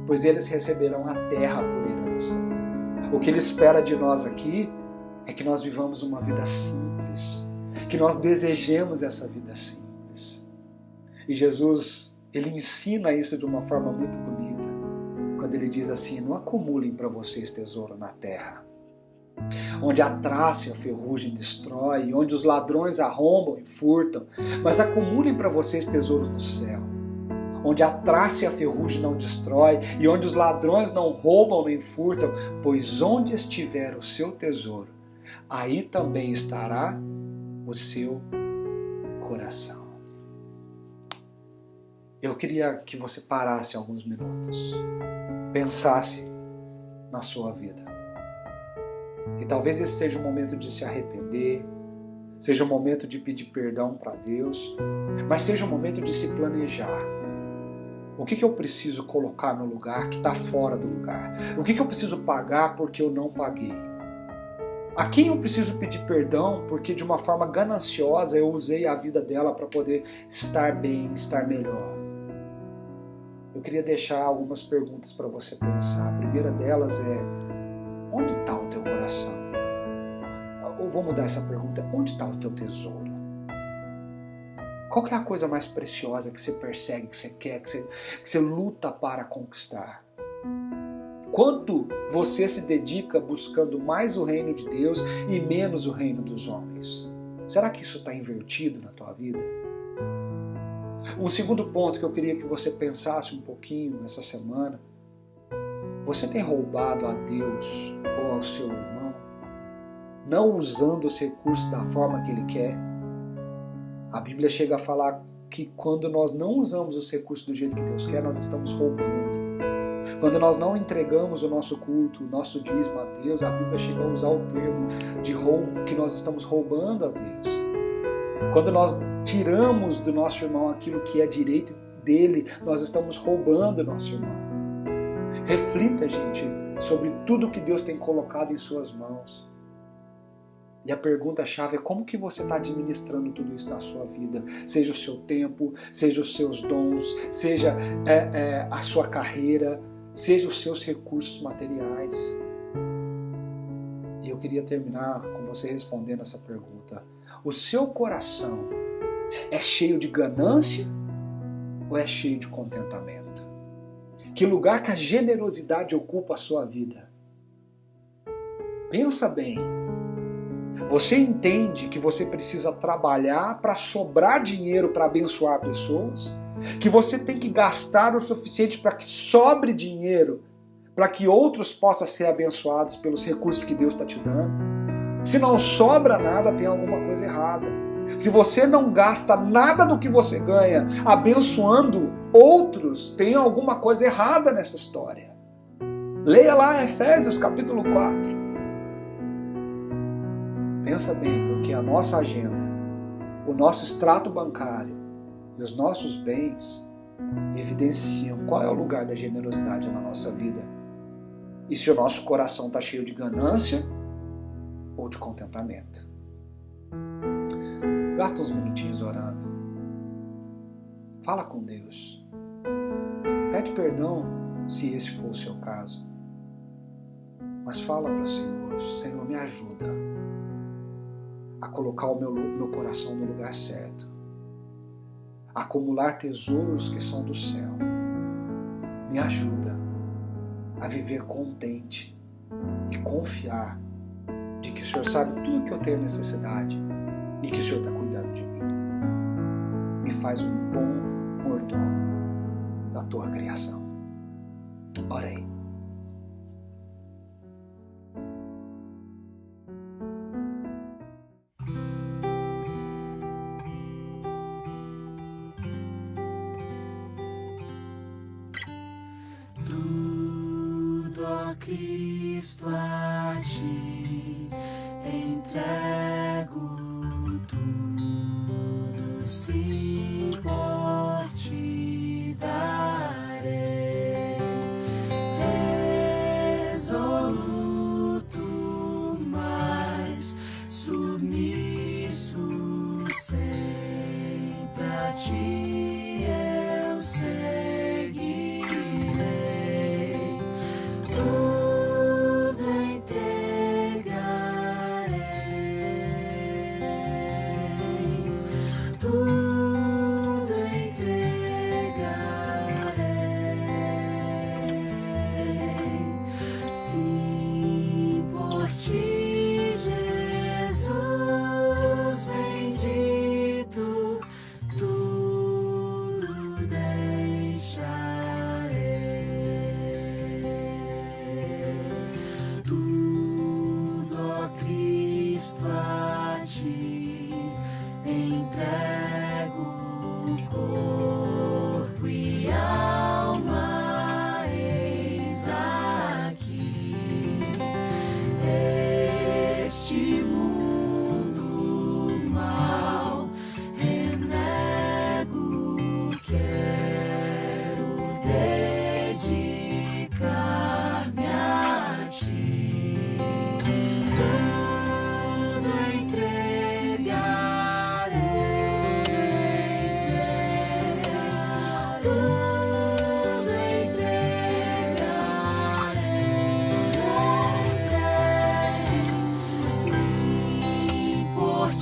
pois eles receberão a terra por herança. O que Ele espera de nós aqui é que nós vivamos uma vida simples, que nós desejemos essa vida simples. E Jesus, Ele ensina isso de uma forma muito bonita, quando Ele diz assim, não acumulem para vocês tesouro na terra, onde a traça e a ferrugem destrói, onde os ladrões arrombam e furtam, mas acumulem para vocês tesouros no céu, onde a traça e a ferrugem não destrói, e onde os ladrões não roubam nem furtam, pois onde estiver o seu tesouro, aí também estará o seu coração. Eu queria que você parasse alguns minutos, pensasse na sua vida. E talvez esse seja o momento de se arrepender, seja um momento de pedir perdão para Deus, mas seja um momento de se planejar. O que eu preciso colocar no lugar que está fora do lugar? O que eu preciso pagar porque eu não paguei? A quem eu preciso pedir perdão porque de uma forma gananciosa eu usei a vida dela para poder estar bem, estar melhor? Eu queria deixar algumas perguntas para você pensar. A primeira delas é: onde está o teu coração? Ou vou mudar essa pergunta: onde está o teu tesouro? Qual que é a coisa mais preciosa que você persegue, que você quer, que você luta para conquistar? Quanto você se dedica buscando mais o reino de Deus e menos o reino dos homens? Será que isso está invertido na tua vida? Um segundo ponto que eu queria que você pensasse um pouquinho nessa semana: você tem roubado a Deus ou ao seu irmão, não usando os recursos da forma que ele quer? A Bíblia chega a falar que quando nós não usamos os recursos do jeito que Deus quer, nós estamos roubando. Quando nós não entregamos o nosso culto, o nosso dízimo a Deus, a Bíblia chega a usar o termo de roubo, que nós estamos roubando a Deus. Quando nós tiramos do nosso irmão aquilo que é direito dele, nós estamos roubando o nosso irmão. Reflita, gente, sobre tudo que Deus tem colocado em suas mãos. E a pergunta-chave é: como que você está administrando tudo isso na sua vida? Seja o seu tempo, seja os seus dons, seja a sua carreira, seja os seus recursos materiais. E eu queria terminar com você respondendo essa pergunta: o seu coração é cheio de ganância ou é cheio de contentamento? Que lugar que a generosidade ocupa a sua vida? Pensa bem. Você entende que você precisa trabalhar para sobrar dinheiro para abençoar pessoas? Que você tem que gastar o suficiente para que sobre dinheiro, para que outros possam ser abençoados pelos recursos que Deus está te dando? Se não sobra nada, tem alguma coisa errada. Se você não gasta nada do que você ganha abençoando outros, tem alguma coisa errada nessa história. Leia lá Efésios capítulo 4. Pensa bem, porque a nossa agenda, o nosso extrato bancário e os nossos bens evidenciam qual é o lugar da generosidade na nossa vida. E se o nosso coração está cheio de ganância ou de contentamento. Gasta uns minutinhos orando. Fala com Deus. Pede perdão se esse for o seu caso. Mas fala para o Senhor: Senhor, me ajuda a colocar o meu coração no lugar certo, a acumular tesouros que são do céu. Me ajuda a viver contente e confiar de que o Senhor sabe tudo que eu tenho necessidade e que o Senhor está cuidando de mim. Me faz um bom mordomo da tua criação. Ora aí. Cristo a ti entrego tudo, sim, por ti darei, resoluto, mas submisso sempre a ti eu seguirei. Tudo entregarei.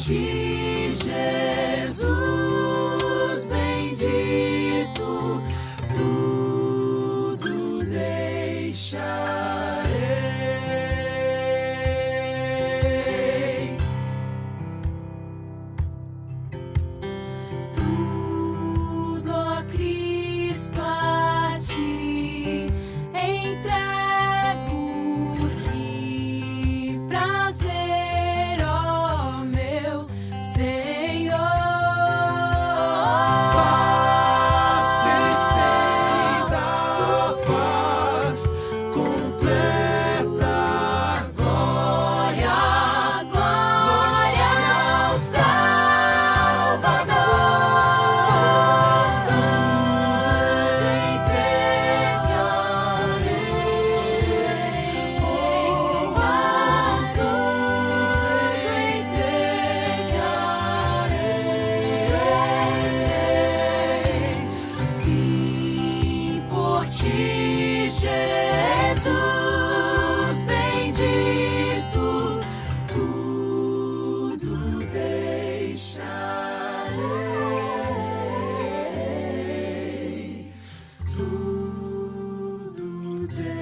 ti, Jesus bendito, tudo deixarei. Tudo, ó Cristo, a ti entrego, que prazer, ó meu Senhor. Paz perfeita, paz completa, Glória, glória ao Salvador. Sim, por ti, Jesus bendito, tudo deixarei, tudo deixarei.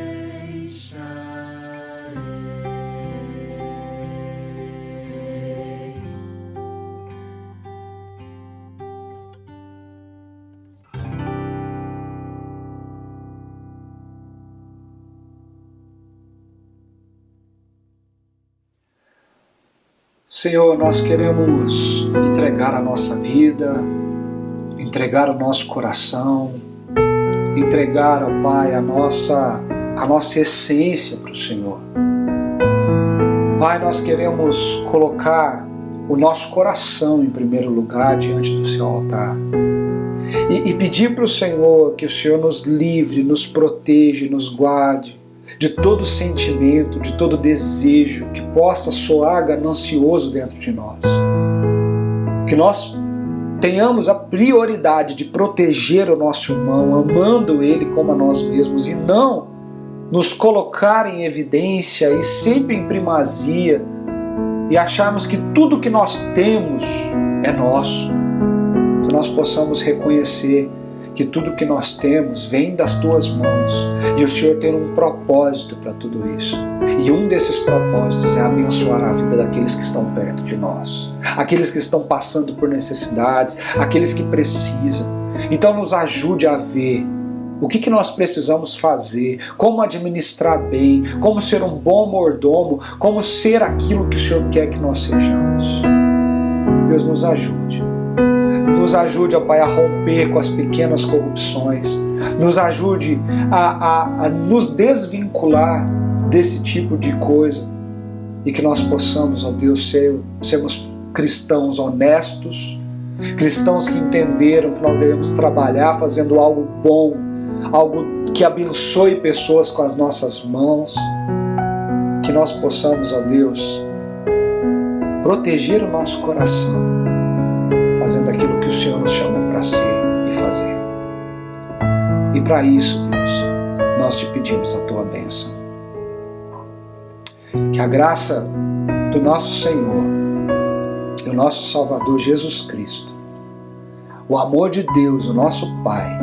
Senhor, nós queremos entregar a nossa vida, entregar o nosso coração, entregar, ó Pai, a nossa essência para o Senhor. Pai, nós queremos colocar o nosso coração em primeiro lugar diante do Seu altar e pedir para o Senhor que o Senhor nos livre, nos proteja, nos guarde de todo sentimento, de todo desejo que possa soar ganancioso dentro de nós. Que nós tenhamos a prioridade de proteger o nosso irmão, amando ele como a nós mesmos, e não nos colocar em evidência e sempre em primazia e acharmos que tudo que nós temos é nosso. Que nós possamos reconhecer que tudo que nós temos vem das Tuas mãos e o Senhor tem um propósito para tudo isso. E um desses propósitos é abençoar a vida daqueles que estão perto de nós, aqueles que estão passando por necessidades, aqueles que precisam. Então nos ajude a ver o que nós precisamos fazer, como administrar bem, como ser um bom mordomo, como ser aquilo que o Senhor quer que nós sejamos. Deus nos ajude. Nos ajude, ó Pai, a romper com as pequenas corrupções. Nos ajude a nos desvincular desse tipo de coisa. E que nós possamos, ó Deus, sermos cristãos honestos, cristãos que entenderam que nós devemos trabalhar fazendo algo bom, algo que abençoe pessoas com as nossas mãos. Que nós possamos, ó Deus, proteger o nosso coração, fazendo aquilo que o Senhor nos chamou para ser e fazer. E para isso, Deus, nós te pedimos a Tua bênção. Que a graça do nosso Senhor, do nosso Salvador Jesus Cristo, o amor de Deus, o nosso Pai,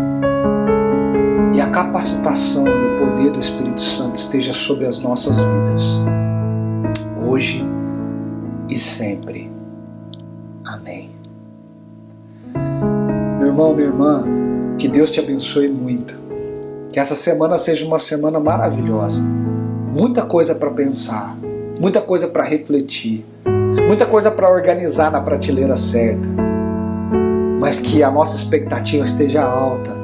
e a capacitação e o poder do Espírito Santo esteja sobre as nossas vidas, hoje e sempre. Amém. Meu irmão, minha irmã, que Deus te abençoe muito. Que essa semana seja uma semana maravilhosa. Muita coisa para pensar, muita coisa para refletir, muita coisa para organizar na prateleira certa. Mas que a nossa expectativa esteja alta,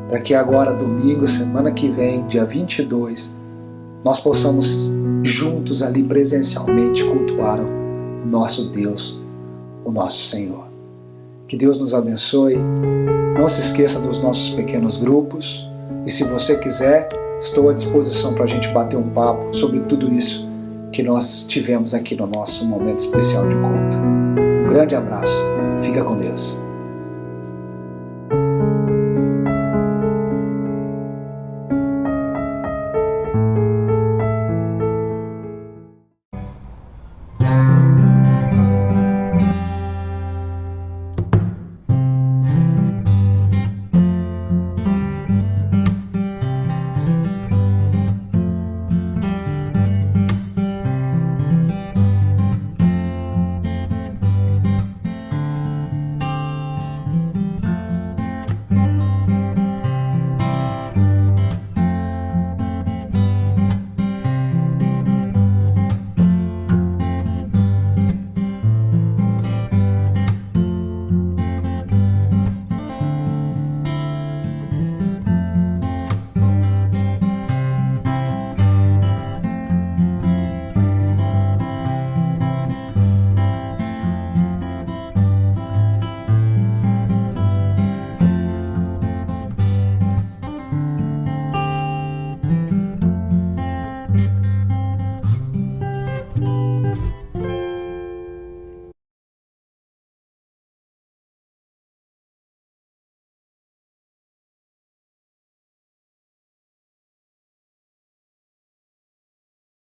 para que agora, domingo, semana que vem, dia 22, nós possamos juntos ali presencialmente cultuar o nosso Deus, o nosso Senhor. Que Deus nos abençoe. Não se esqueça dos nossos pequenos grupos. E se você quiser, estou à disposição para a gente bater um papo sobre tudo isso que nós tivemos aqui no nosso momento especial de culto. Um grande abraço. Fica com Deus.